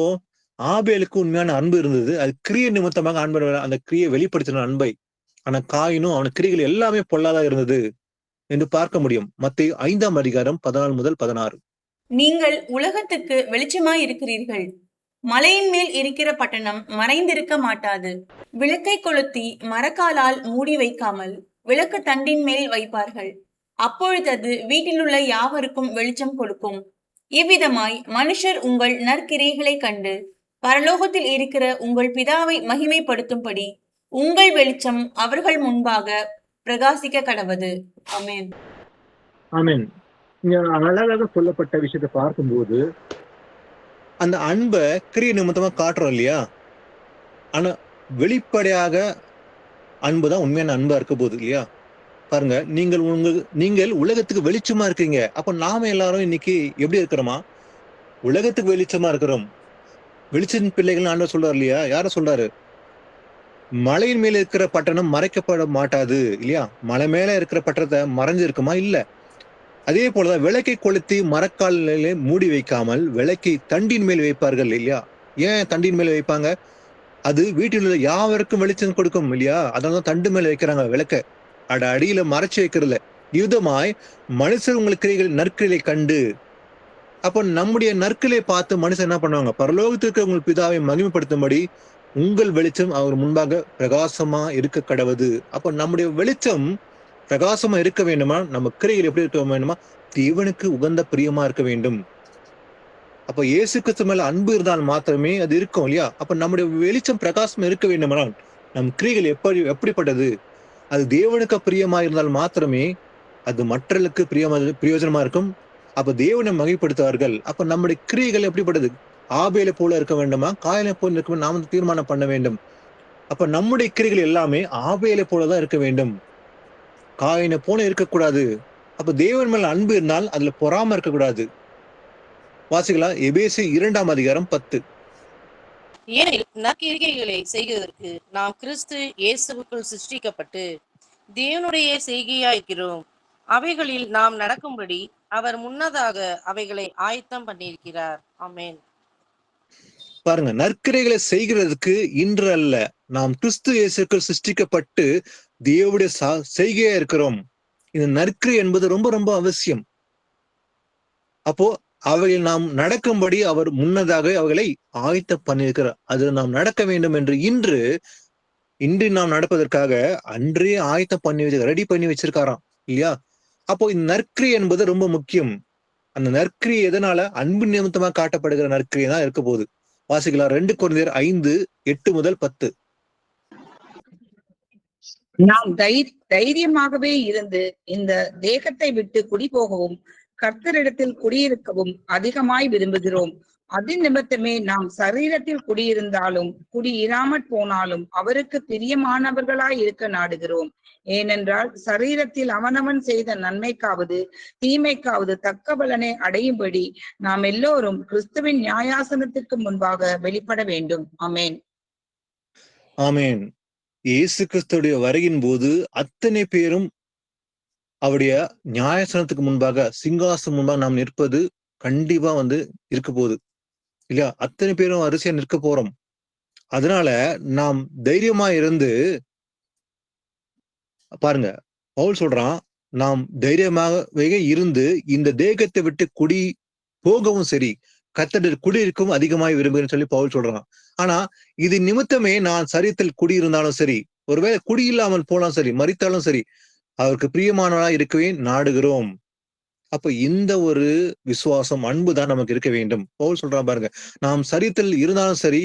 ஆபேலுக்கு உண்மையான அன்பு இருந்தது. அது கிரிய நிமித்தமாக அன்பு அந்த கிரியை வெளிப்படுத்தின அன்பை. ஆனா காயினும் அவன் கிரிகள் எல்லாமே பொல்லாதா இருந்தது என்று பார்க்க முடியும். மத்தேயு 5ஆம் அதிகாரம் 14 முதல் 16. நீங்கள் உலகத்துக்கு வெளிச்சமாய் இருக்கிறீர்கள். மலையின் மேல் இருக்கிற பட்டணம் மறைந்திருக்க மாட்டாது. விளக்கை கொளுத்தி மரக்காலால் மூடி வைக்காமல் விளக்கு தண்டின் மேல் வைப்பார்கள். அப்பொழுது வீட்டிலுள்ள யாவருக்கும் வெளிச்சம் கொடுக்கும். இவ்விதமாய் மனுஷர் உங்கள் நற்கிரியைகளை கண்டு பரலோகத்தில் இருக்கிற உங்கள் பிதாவை மகிமைப்படுத்தும்படி உங்கள் வெளிச்சம் அவர்கள் முன்பாக பிரகாசிக்க கடவது. ஆமென். ஆமென். இங்க அழகாக சொல்லப்பட்ட விஷயத்தை பார்க்கும்போது அந்த அன்பை கிரிய நிமித்தமா காட்டுறோம் இல்லையா? ஆனா வெளிப்படையாக அன்புதான் உண்மையான அன்பா இருக்க போகுது இல்லையா? பாருங்க, நீங்கள் உலகத்துக்கு வெளிச்சமா இருக்கீங்க. அப்ப நாம எல்லாரும் இன்னைக்கு எப்படி இருக்கிறோமா? உலகத்துக்கு வெளிச்சமா இருக்கிறோம். வெளிச்சத்தின் பிள்ளைகள் ஆண்டவர் சொல்றாரு இல்லையா? யார சொல்றாரு? மலையின் மேல இருக்கிற பட்டணம் மறைக்கப்பட மாட்டாது இல்லையா? மலை மேல இருக்கிற பட்டணத்தை மறைஞ்சு இருக்குமா? இல்ல. அதே போலதான் விளக்கை கொளுத்தி மரக்காலிலே மூடி வைக்காமல் விளக்கை தண்டின் மேல் வைப்பார்கள் இல்லையா? ஏன் தண்டின் மேல வைப்பாங்க? அது வீட்டில் உள்ள யாவருக்கும் வெளிச்சம் கொடுக்கும் இல்லையா? அதனால தண்டு மேல வைக்கிறாங்க விளக்க. அடியில மறைச்சு வைக்கிறதுல யுதமாய் மனுஷர் உங்களுக்கு நற்கிரியை கண்டு. அப்போ நம்முடைய நற்கிரியை பார்த்து மனுஷன் என்ன பண்ணுவாங்க? பரலோகத்திற்கு உங்கள் பிதாவை மகிமைப்படுத்தும்படி உங்கள் வெளிச்சம் அவர் முன்பாக பிரகாசமா இருக்க கடவுது. அப்போ நம்முடைய வெளிச்சம் பிரகாசமா இருக்க வேண்டுமா? நம்ம கிரியைகள் எப்படி இருக்க வேண்டுமா? தேவனுக்கு உகந்த பிரியமா இருக்க வேண்டும். அப்ப இயேசு கிறிஸ்து மேல அன்பு இருந்தால் மாத்திரமே அது இருக்கும் இல்லையா? அப்ப நம்முடைய வெளிச்சம் பிரகாசம் இருக்க வேண்டுமானால் நம் கிரியைகள் எப்படிப்பட்டது? அது தேவனுக்கு பிரியமா இருந்தால் மாத்திரமே அது மற்றவர்களுக்கு பிரயோஜனமா இருக்கும். அப்ப தேவனை மகிழ்படுத்துவார்கள். அப்ப நம்முடைய கிரியைகள் எப்படிப்பட்டது? ஆபேலை போல இருக்க வேண்டுமா? காயினை போல இருக்க வேண்டும்? நாம தீர்மானம் பண்ண வேண்டும். அப்ப நம்முடைய கிரியைகள் எல்லாமே ஆபேலை போலதான் இருக்க வேண்டும், காயினை போல இருக்கக்கூடாது. அப்ப தேவன் மேல அன்பு இருந்தால் அதுல பொறாம இருக்கக்கூடாது. வாசிக்கலாம் எபேசு 2ஆம் அதிகாரம் 10. ஏனெனில் நற்கிரிகைகளை செய்வதற்கு நாம் கிறிஸ்து இயேசுவுக்குள் சிருஷ்டிக்கப்பட்டு தேவனுடைய செய்கையாயிருக்கிறோம். அவைகளில் நாம் நடக்கும்படி அவர் முன்னதாக அவைகளை ஆயத்தம் பண்ணியிருக்கிறார். ஆமென். பாருங்க, நற்கிரைகளை செய்கிறதுக்கு இன்று அல்ல, நாம் கிறிஸ்து இயேசுக்குள் சிருஷ்டிக்கப்பட்டு தேவனுடைய செய்கையா இருக்கிறோம். இந்த நற்கிரை என்பது ரொம்ப ரொம்ப அவசியம். அப்போ அவைகள் நாம் நடக்கும்படி அவர் முன்னதாக அவைகளை ஆயத்த பண்ணியிருக்கிறார். அது நாம் நடக்க வேண்டும் என்று இன்று நாம் நடப்பதற்காக அன்றே ஆயத்தம் பண்ணி ரெடி பண்ணி வச்சிருக்காராம் இல்லையா? அப்போ இந்த நற்கிரை என்பது ரொம்ப முக்கியம். அந்த நற்கிரியை எதனால? அன்பு நிமித்தமா காட்டப்படுகிற நற்கிரியை தான் இருக்க போகுது. வாசிக்கலாம் 2 கொரிந்தியர் 5:8-10. நாம் தைரியமாகவே இருந்து இந்த தேகத்தை விட்டு குடி போகவும் கர்த்தரிடத்தில் குடியிருக்கவும் அதிகமாய் விரும்புகிறோம். அது நிமித்தமே நாம் சரீரத்தில் குடியிருந்தாலும் குடியிராமற் போனாலும் அவருக்கு பிரியமானவர்களாய் இருக்க நாடுகிறோம். ஏனென்றால் சரீரத்தில் அவனவன் செய்த நன்மைக்காவது தீமைக்காவது தக்க பலனை அடையும்படி நாம் எல்லோரும் கிறிஸ்துவின் நியாயாசனத்திற்கு முன்பாக வெளிப்பட வேண்டும். ஆமேன். ஆமேன். இயேசு கிறிஸ்துடைய வருகின் போது அத்தனை பேரும் அவருடைய நியாயாசனத்துக்கு முன்பாக, சிங்காசனம் முன்பாக நாம் நிற்பது கண்டிப்பா இருக்க போகுது இல்லையா? அத்தனை பேரும் வரிசையா நிற்க போறோம். அதனால நாம் தைரியமா இருந்து பாருங்க, பவுல் சொல்றான், நாம் தைரியமாகவே இருந்து இந்த தேகத்தை விட்டு குடி போகவும் சரி, கர்த்தரிடத்தில் குடியிருக்கும் அதிகமாய் விரும்புகிறேன்னு சொல்லி பவுல் சொல்றான். ஆனா இது நிமித்தமே நான் சரீரத்தில் குடியிருந்தாலும் சரி, ஒருவேளை குடியில்லாமல் போனாலும் சரி, மரித்தாலும் சரி, அவருக்கு பிரியமானவனா இருக்கவே நாடுகிறோம். அப்ப இந்த ஒரு விசுவாசம், அன்பு தான் நமக்கு இருக்க வேண்டும். பவுல் சொல்றான் பாருங்க, நாம் சரீரத்தில் இருந்தாலும் சரி,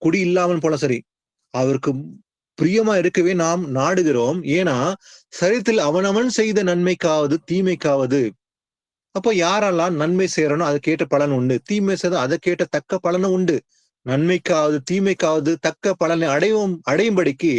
குடி இல்லாமல் போனாலும் சரி, அவருக்கு பிரியமா இருக்கவே நாம் நாடுகிறோம். ஏன்னா சரீரத்தில் அவனவன் செய்த நன்மைக்காவது தீமைக்காவது. அப்ப யாரெல்லாம் நன்மை செய்யறனோ அதை கேட்ட பலன் உண்டு, தீமை செய்த அதை கேட்ட தக்க பலனும் உண்டு. நன்மைக்காவது தீமைக்காவது தக்க பலனை அடையும்படிக்கு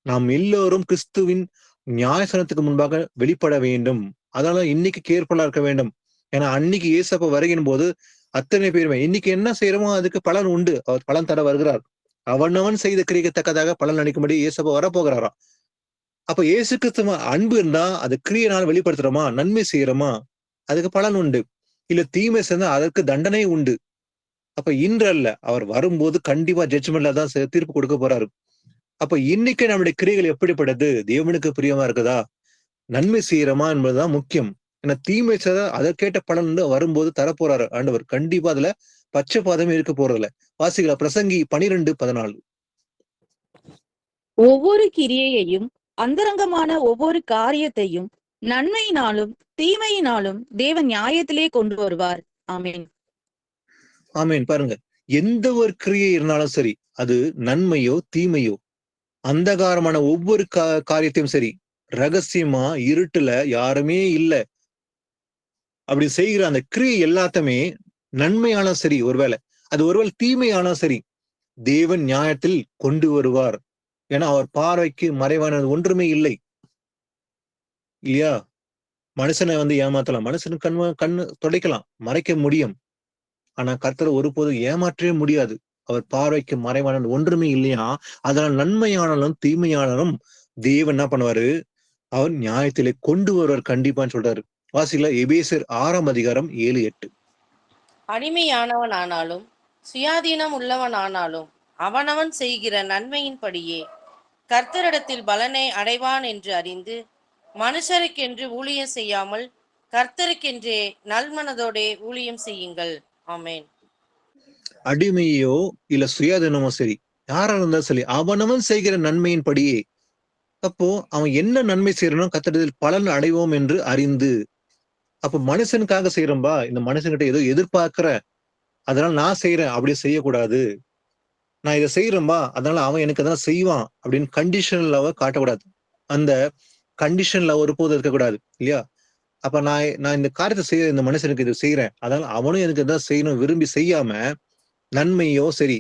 நாம் எல்லோரும் கிறிஸ்துவின் நியாயசனத்துக்கு முன்பாக வெளிப்பட வேண்டும். அதனால இன்னைக்கு கேர்ஃபுல்லா இருக்க வேண்டும். ஏன்னா அன்னைக்கு இயேசப்ப வருகின் போது அத்தனை பேருமே இன்னைக்கு என்ன செய்யறோமோ அதுக்கு பலன் உண்டு. அவர் பலன் தர வருகிறார். அவனவன் செய்த கிரியைக்கத்தக்கதாக பலன் அளிக்கும்படி இயேசப்ப வரப்போகிறாராம். அப்ப இயேசு கிறிஸ்துவ அன்பு இருந்தா அது கிரியையினால் வெளிப்படுத்துறோமா, நன்மை செய்யறோமா, அதுக்கு பலன் உண்டு. இல்ல தீமை சேர்ந்தா அதற்கு தண்டனை உண்டு. அப்ப இன்றல்ல, அவர் வரும்போது கண்டிப்பா ஜட்ஜ்மெண்ட்ல தான் தீர்ப்பு கொடுக்க போறாரு. அப்ப இன்னைக்கு நம்முடைய கிரியைகள் எப்படிப்பட்டது? தேவனுக்கு பிரியமா இருக்குதா, நன்மை செய்யறோமா என்பதுதான் முக்கியம். ஏன்னா தீமை செய்த அதை கேட்ட பலன் வரும்போது தரப்போறாரு ஆண்டவர். கண்டிப்பா அதுல பச்சை பாதமே இருக்க போறதில்ல. வாசிகளா பிரசங்கி 12:14. ஒவ்வொரு கிரியையையும் அந்தரங்கமான ஒவ்வொரு காரியத்தையும் நன்மையினாலும் தீமையினாலும் தேவன் நியாயத்திலே கொண்டு வருவார். ஆமேன். ஆமேன். பாருங்க, எந்த ஒரு கிரியை இருந்தாலும் சரி, அது நன்மையோ தீமையோ, அந்தகாரமான ஒவ்வொரு காரியத்தையும் சரி, ரகசியமா இருட்டுல யாருமே இல்ல அப்படி செய்கிற அந்த கிரியை எல்லாத்தையுமே நன்மையானாலும் சரி, ஒருவேளை தீமையானாலும் சரி, தேவன் நியாயத்தில் கொண்டு வருவார். ஏன்னா அவர் பார்வைக்கு மறைவானது ஒன்றுமே இல்லை இல்லையா? மனுஷனை ஏமாத்தலாம், மனுஷனுக்கு கண்ணு துடைக்கலாம், மறைக்க முடியும். ஆனா கர்த்தரை ஒருபோதும் ஏமாற்றவே முடியாது. அவர் பார்வைக்கு மறைவானது ஒன்றுமே இல்லையா? அதனால நன்மையானாலும் தீமையானாலும் தேவன் என்ன பண்ணுவாரு? அவர் நியாயத்திலே கொண்டு வருவார் கண்டிப்பான்னு சொல்றாரு. வாசிகளா எபேசியர் 6:7-8. அடிமையானவன் ஆனாலும் சுயாதீனம் உள்ளவன் ஆனாலும் அவனவன் செய்கிற நன்மையின்படியே கர்த்தரிடத்தில் பலனை அடைவான் என்று அறிந்து மனுஷருக்கென்று ஊழியம் செய்யாமல் கர்த்தருக்கென்றே நல்மனதோடே ஊழியம் செய்யுங்கள். ஆமேன். அடிமையோ இல்ல சுயாதீனமோ சரி, யாரா இருந்தாலும் சரி, அவனவன் செய்கிற நன்மையின் படியே. அப்போ அவன் என்ன நன்மை செய்யறனோ கர்த்தரிடத்தில் பலன் அடைவோம் என்று அறிந்து. அப்ப மனுஷனுக்காக செய்யறோம்பா, இந்த மனுஷன்கிட்ட ஏதோ எதிர்பார்க்கிற, அதனால நான் செய்யறேன் அப்படி செய்யக்கூடாது. நான் இதை செய்யறேன்பா, அதனால அவன் எனக்கு எதனா செய்வான் அப்படின்னு கண்டிஷன் லவ் காட்டக்கூடாது. அந்த கண்டிஷன் லவ் ஒருபோதும் இருக்கக்கூடாது இல்லையா? அப்ப நான் இந்த காரியத்தை செய்ய, இந்த மனுஷனுக்கு இதை செய்யறேன், அதனால அவனும் எனக்கு எதாவது செய்யணும் விரும்பி செய்யாம, நன்மையோ சரி,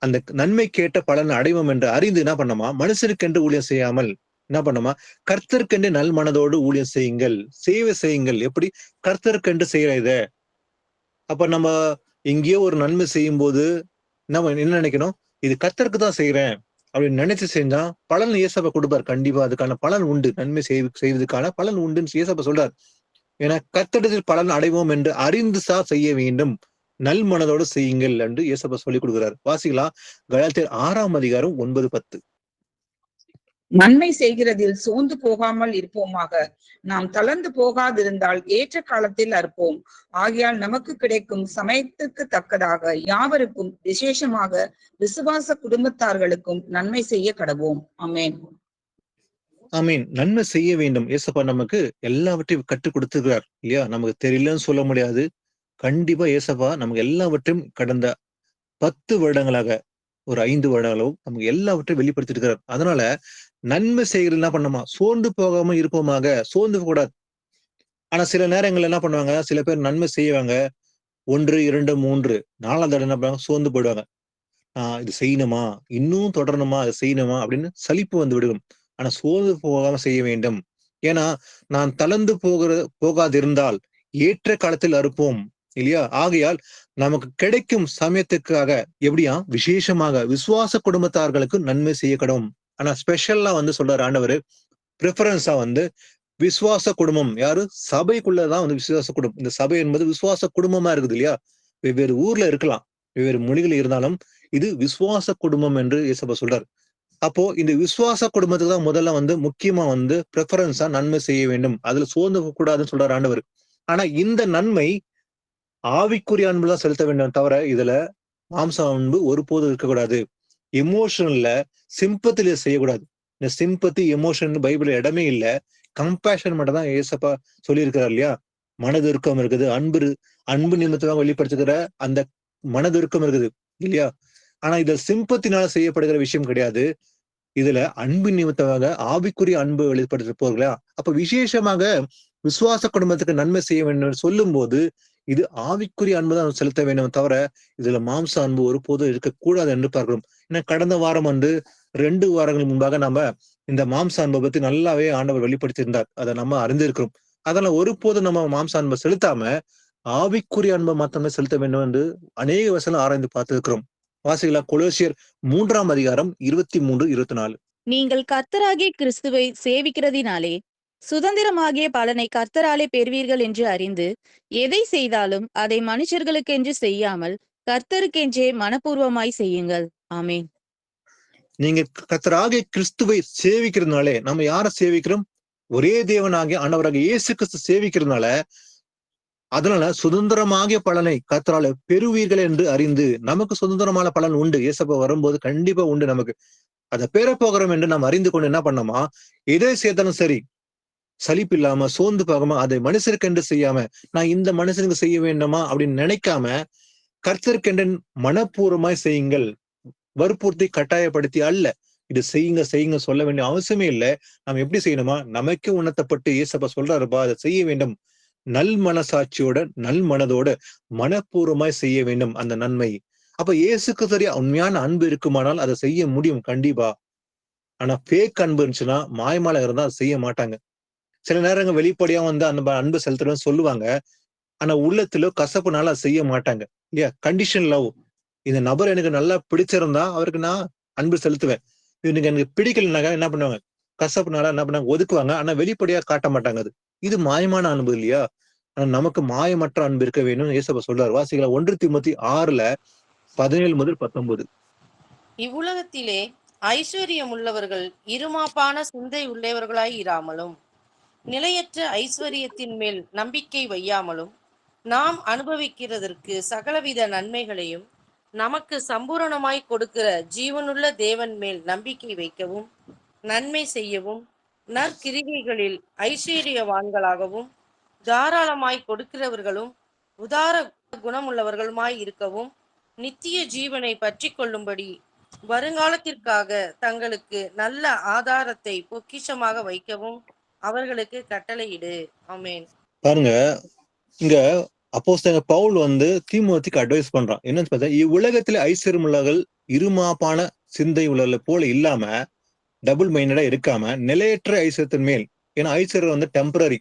அந்த நன்மை கேட்ட பலன் அடைவோம் என்று அறிந்து என்ன பண்ணமா, மனுஷனுக்கென்று ஊழியம் செய்யாமல் என்ன பண்ணமா, கர்த்தருக்கென்று நல் மனதோடு ஊழியம் செய்யுங்கள், சேவை செய்யுங்கள். எப்படி? கர்த்தருக்கென்று செய்யற இத. அப்ப நம்ம எங்கேயோ ஒரு நன்மை செய்யும் போது நம்ம என்ன நினைக்கணும்? இது கர்த்தருக்கு தான் செய்யறேன் அப்படின்னு நினைச்சு செஞ்சா பலன் இயேசப்பா கொடுப்பார். கண்டிப்பா அதுக்கான பலன் உண்டு, நன்மை செய்வதற்கான பலன் உண்டுன்னு இயேசப்பா சொல்றார். ஏன்னா கர்த்தரிடத்தில் பலன் அடைவோம் என்று அறிந்து செய்ய வேண்டும், நல் மனதோடு செய்யுங்கள் என்று இயேசப்பா சொல்லிக் கொடுக்கிறார். வாசிகளா கலாத்தியர் 6:9-10. நன்மை செய்கிறதில் சோர்ந்து போகாமல் இருப்போமாக. நாம் தளர்ந்து போகாதிருந்தால் ஏற்ற காலத்தில் அறுப்போம். ஆகையால் நமக்கு கிடைக்கும் சமயத்துக்கு தக்கதாக யாவருக்கும், விசேஷமாக விசுவாச குடும்பத்தார்களுக்கும் நன்மை செய்ய கடவோம். ஆமென். நன்மை செய்ய வேண்டும். ஏசப்பா நமக்கு எல்லாவற்றையும் கற்றுக் கொடுத்துருக்கிறார் இல்லையா? நமக்கு தெரியலன்னு சொல்ல முடியாது. கண்டிப்பா ஏசப்பா நமக்கு எல்லாவற்றையும் கடந்த 10 வருடங்களாக, ஒரு 5 வருடங்களும் நமக்கு எல்லாவற்றையும் வெளிப்படுத்தி இருக்கிறார். அதனால நன்மை செய்கிறது என்ன பண்ணணுமா? சோர்ந்து போகாம இருப்போமாக. சோர்ந்து கூடாது. ஆனா சில நேரங்கள்ல என்ன பண்ணுவாங்க, சில பேர் நன்மை செய்வாங்க. 1, 2, 3 4ஆவது தடவை என்ன பண்ணுவாங்க? சோர்ந்து போயிடுவாங்க. இது செய்யணுமா? இன்னும் தொடரணுமா? அதை செய்யணுமா? அப்படின்னு சலிப்பு வந்து விடும். ஆனா சோர்ந்து போகாம செய்ய வேண்டும். ஏன்னா, நான் தளர்ந்து போகாதிருந்தால் ஏற்ற காலத்தில் அறுப்போம் இல்லையா? ஆகையால் நமக்கு கிடைக்கும் சமயத்துக்காக எப்படியா விசேஷமாக விசுவாச குடும்பத்தார்களுக்கு நன்மை செய்ய கடவும். ஆனா ஸ்பெஷல்லா வந்து சொல்றாரு ஆண்டவர், பிரிஃபரன்ஸா வந்து விசுவாச குடும்பம். யாரு? சபைக்குள்ளதான் வந்து விசுவாச குடும்பம். இந்த சபை என்பது விசுவாச குடும்பமா இருக்குது இல்லையா? வெவ்வேறு ஊர்ல இருக்கலாம், வெவ்வேறு மொழிகள் இருந்தாலும் இது விசுவாச குடும்பம் என்று இயேசப்பா சொல்றாரு. அப்போ இந்த விசுவாச குடும்பத்துக்கு தான் முதல்ல வந்து முக்கியமா வந்து பிரிஃபரன்ஸா நன்மை செய்ய வேண்டும். அதுல சோர்ந்து கூடாதுன்னு சொல்றாரு ஆண்டவர். ஆனா இந்த நன்மை ஆவிக்குரிய அன்புதான் செலுத்த வேண்டும் தவிர இதுல மாம்ச அன்பு ஒருபோதும் இருக்கக்கூடாது. எமோஷன்ல சிம்பத்தில செய்யக்கூடாது. இந்த சிம்பத்தி எமோஷன் பைபிள்ல இடமே இல்லை. கம்பேஷன் மட்டும் தான் ஏசப்பா சொல்லியிருக்கிறார் இல்லையா? மனதுருக்கம் இருக்குது, அன்பு நிமித்தமாக வெளிப்படுத்துகிற அந்த மனதுருக்கம் இருக்குது இல்லையா? ஆனா இதுல சிம்பத்தினால செய்யப்படுகிற விஷயம் கிடையாது. இதுல அன்பு நிமித்தமாக ஆவிக்குரிய அன்பு வெளிப்படுத்த போகிறா. அப்ப விசேஷமாக விசுவாச குடும்பத்துக்கு நன்மை செய்ய வேண்டும் சொல்லும் போது இது ஆவிக்குரிய அன்பு தான் செலுத்த வேண்டும் தவிர இதுல மாம்ச அன்பு ஒருபோதும் இருக்கக்கூடாது என்று பார்க்கிறோம். ஏன்னா கடந்த வாரம் வந்து 2 வாரங்கள் முன்பாக நம்ம இந்த மாம்ச அன்பை பத்தி நல்லாவே ஆண்டவர் வெளிப்படுத்தியிருந்தார். அதை நம்ம அறிந்திருக்கிறோம். அதனால ஒருபோதும் நம்ம மாம்ச அன்பை செலுத்தாம ஆவிக்குரிய அன்பை மாத்திரமே செலுத்த வேண்டும் என்று அநேக வசனம் ஆராய்ந்து பார்த்திருக்கிறோம். வாசிகளா, கொலோசியர் 3ஆம் அதிகாரம் 23, 24. நீங்கள் கர்த்தராகிய கிறிஸ்துவை சேவிக்கிறதினாலே சுதந்திரமாகிய பலனை கர்த்தராலே பெறுவீர்கள் என்று அறிந்து எதை செய்தாலும் அதை மனுஷர்களுக்கென்று செய்யாமல் கர்த்தருக்கென்றே மனப்பூர்வமாய் செய்யுங்கள். ஆமென். நீங்க கர்த்தராகிய கிறிஸ்துவை சேவிக்கிறதுனாலே, நம்ம யாரை சேவிக்கிறோம்? ஒரே தேவனாகிய ஆண்டவராகிய இயேசு கிறிஸ்து சேவிக்கிறதுனால, அதனால சுதந்திரமாகிய பலனை கர்த்தரால பெறுவீர்கள் என்று அறிந்து, நமக்கு சுதந்திரமான பலன் உண்டு. இயேசப்பா வரும்போது கண்டிப்பா உண்டு நமக்கு. அதை பெற போகிறோம் என்று நாம் அறிந்து கொண்டு என்ன பண்ணோமா, எதை செய்தாலும் சரி சலிப்பு இல்லாம சோர்ந்து போகாம அதை மனுஷருக்கென்று செய்யாம, நான் இந்த மனுஷனுக்கு செய்ய வேண்டுமா அப்படின்னு நினைக்காம கர்த்தருக்கென்று மனப்பூர்வமாய் செய்யுங்கள். வற்புறுத்தி கட்டாயப்படுத்தி அல்ல. இது செய்யுங்க சொல்ல வேண்டிய அவசியமே இல்லை. நம்ம எப்படி செய்யணுமா, நமக்கு உணர்த்தப்பட்டு இயேசப்பா சொல்றாருப்பா அதை செய்ய வேண்டும். நல் மனசாட்சியோட நல் மனதோட மனப்பூர்வமாய் செய்ய வேண்டும் அந்த நன்மை. அப்ப இயேசுக்கு சரியா உண்மையான அன்பு இருக்குமானால் அதை செய்ய முடியும் கண்டிப்பா. ஆனா ஃபேக் அன்பு இருந்துச்சுன்னா, மாயமால இருந்தா அதை செய்ய மாட்டாங்க. சில நேரங்கள் வெளிப்படையா வந்து அந்த அன்பு செலுத்துறன்னு சொல்லுவாங்க. ஆனா உள்ளத்திலோ கசப்புனால அதை செய்ய மாட்டாங்க இல்லையா? Condition love. இந்த நபர் எனக்கு நல்லா பிடிச்சிருந்தா அவருக்கு நான் அன்பு செலுத்துவேன். இவனுக்கு எனக்கு பிடிக்கலனாக்கா என்ன பண்ணுவாங்க? கசப்புனால என்ன பண்ணாங்க? ஒதுக்குவாங்க. ஆனா வெளிப்படையா காட்ட மாட்டாங்க. இது மாயமான அன்பு இல்லையா? ஆனா நமக்கு மாயமற்ற அன்பு இருக்க வேணும் இயேசப்பா சொல்றாரு. வாசிகளா 1 தீமோத்தி 6:17 முதல் 19. இவ்வுலகத்திலே ஐஸ்வர்யம் உள்ளவர்கள் இருமாப்பான சிந்தை உள்ளவர்களாய் இராமலும் நிலையற்ற ஐஸ்வர்யத்தின் மேல் நம்பிக்கை வையாமலும் நாம் அனுபவிக்கிறதற்கு சகலவித நன்மைகளையும் நமக்கு சம்பூரணமாய் கொடுக்கிற ஜீவனுள்ள தேவன் மேல் நம்பிக்கை வைக்கவும் நன்மை செய்யவும் நற்கிரிகைகளில் ஐஸ்வர்யவான்களாகவும் தாராளமாய் கொடுக்கிறவர்களும் உதார குணமுள்ளவர்களுமாய் இருக்கவும் நித்திய ஜீவனை பற்றி கொள்ளும்படி வருங்காலத்திற்காக தங்களுக்கு நல்ல ஆதாரத்தை பொக்கிஷமாக வைக்கவும் அவர்களுக்கு கட்டளையிடு. ஆமென். பாருங்க, இங்க அப்போஸ்தலன் பவுல் வந்து தீமோத்திக்கு அட்வைஸ் பண்றான். என்னன்னு பார்த்தா, இவ்வுலகத்துல ஐஸ்வர்யம் உள்ளவர்கள் இருமாப்பான சிந்தை உள்ளவர்களை போல இல்லாம டபுள் மைண்டடா இருக்காம நிலையற்ற ஐஸ்வர்யத்தின் மேல். ஏன்னா ஐஸ்வர்யம் வந்து டெம்பரரி,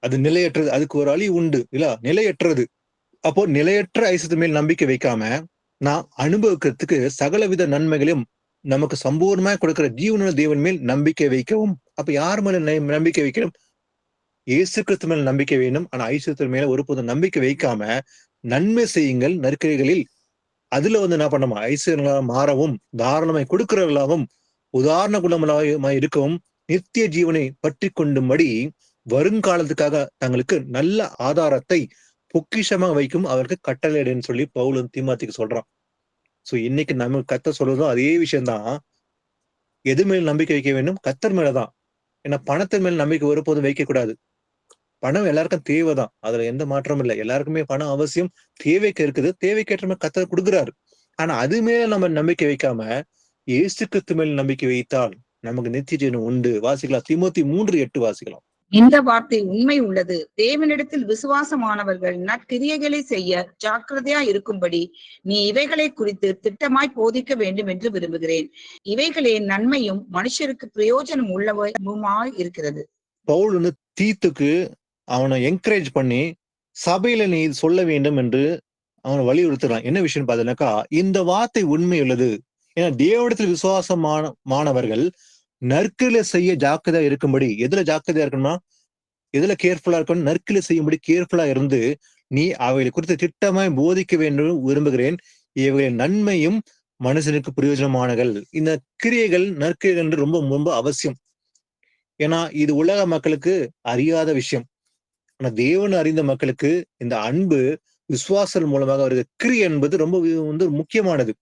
அது நிலையற்றது. அதுக்கு ஒரு அழி உண்டு இல்ல, நிலையற்றது. அப்போ நிலையற்ற ஐஸ்வர்யத்தின் மேல் நம்பிக்கை வைக்காம நான் அனுபவிக்கிறதுக்கு சகலவித நன்மைகளையும் நமக்கு சம்பூர்ணமா கொடுக்கிற ஜீவனுள்ள தேவன் மேல் நம்பிக்கை வைக்கவும். அப்ப யார் மேல நம்பிக்கை வைக்கணும்? இயேசு கிறிஸ்து மேல நம்பிக்கை வேணும். ஆனா ஐஸ்வர்யத்தின் மேல ஒருபோதும் நம்பிக்கை வைக்காம நன்மை செய்யுங்கள் நற்கிரிகளில். அதுல வந்து என்ன பண்ணோமா, ஐஸ்வர்யங்களாக மாறவும் தாராளமாய் கொடுக்கிறவர்களாகவும் உதாரண குணமாய் இருக்கவும் நித்திய ஜீவனை பற்றி கொண்டும்படி வருங்காலத்துக்காக தங்களுக்கு நல்ல ஆதாரத்தை பொக்கிஷமாக வைக்கும் அவருக்கு கட்டளையிடுன்னு சொல்லி பவுல் தீமோத்திக்கு சொல்றான். சோ இன்னைக்கு நம்ம கர்த்தர் சொல்றதும் அதே விஷயம்தான். எது மேல் நம்பிக்கை வைக்க வேண்டும்? கர்த்தர் மேலதான். ஏன்னா பணத்தின் மேல் நம்பிக்கை ஒருபோதும் வைக்க கூடாது. பணம் எல்லாருக்கும் தேவைதான், அதுல எந்த மாற்றமும் இல்லை. எல்லாருக்குமே பணம் அவசியம், தேவைக்கு இருக்குது, தேவைக்கேற்ற மாதிரி கர்த்தர் கொடுக்குறாரு. ஆனா அது மேல நம்ம நம்பிக்கை வைக்காம இயேசு கிறிஸ்து மேல் நம்பிக்கை வைத்தால் நமக்கு நித்திய ஜீவன் உண்டு. வாசிக்கலாம், தீமோத்தி 3:8 வாசிக்கலாம். இந்த வார்த்தை உண்மை உள்ளது. தேவனிடத்தில் விசுவாசமானவர்கள் நற்கிரியைகளை செய்ய ஜாக்கிரதையா இருக்கும்படி நீ இவைகளை குறித்து திட்டமாய் போதிக்க வேண்டும் என்று விரும்புகிறேன். இவைகளே நன்மையும் மனுஷருக்கு பிரயோஜனம் உள்ளவுமாய் இருக்கிறது. பவுல் வந்து தீத்துக்கு அவனை என்கரேஜ் பண்ணி சபையில நீ சொல்ல வேண்டும் என்று அவனை வலியுறுத்துறான். என்ன விஷயம் பார்த்தீங்கன்னாக்கா, இந்த வார்த்தை உண்மை உள்ளது. ஏன்னா தேவனிடத்தில் விசுவாசமானவர்கள் நற்கிரியை செய்ய ஜாக்கிரதையா இருக்கும்படி. எதுல ஜாக்கிரதையா இருக்கணும்னா, எதுல கேர்ஃபுல்லா இருக்கணும், நற்கிரியை செய்யும்படி கேர்ஃபுல்லா இருந்து நீ அவைகளை குறித்து திட்டமாய் போதிக்க வேண்டும் விரும்புகிறேன். இவைகளின் நன்மையும் மனுஷனுக்கு பிரயோஜனமானகள். இந்த கிரியைகள் நற்கிரியைகள் என்று ரொம்ப ரொம்ப அவசியம். ஏன்னா இது உலக மக்களுக்கு அறியாத விஷயம். ஆனா தேவன் அறிந்த மக்களுக்கு இந்த அன்பு விசுவாசம் மூலமாக வருது. கிரியை என்பது ரொம்ப வந்து முக்கியமானது.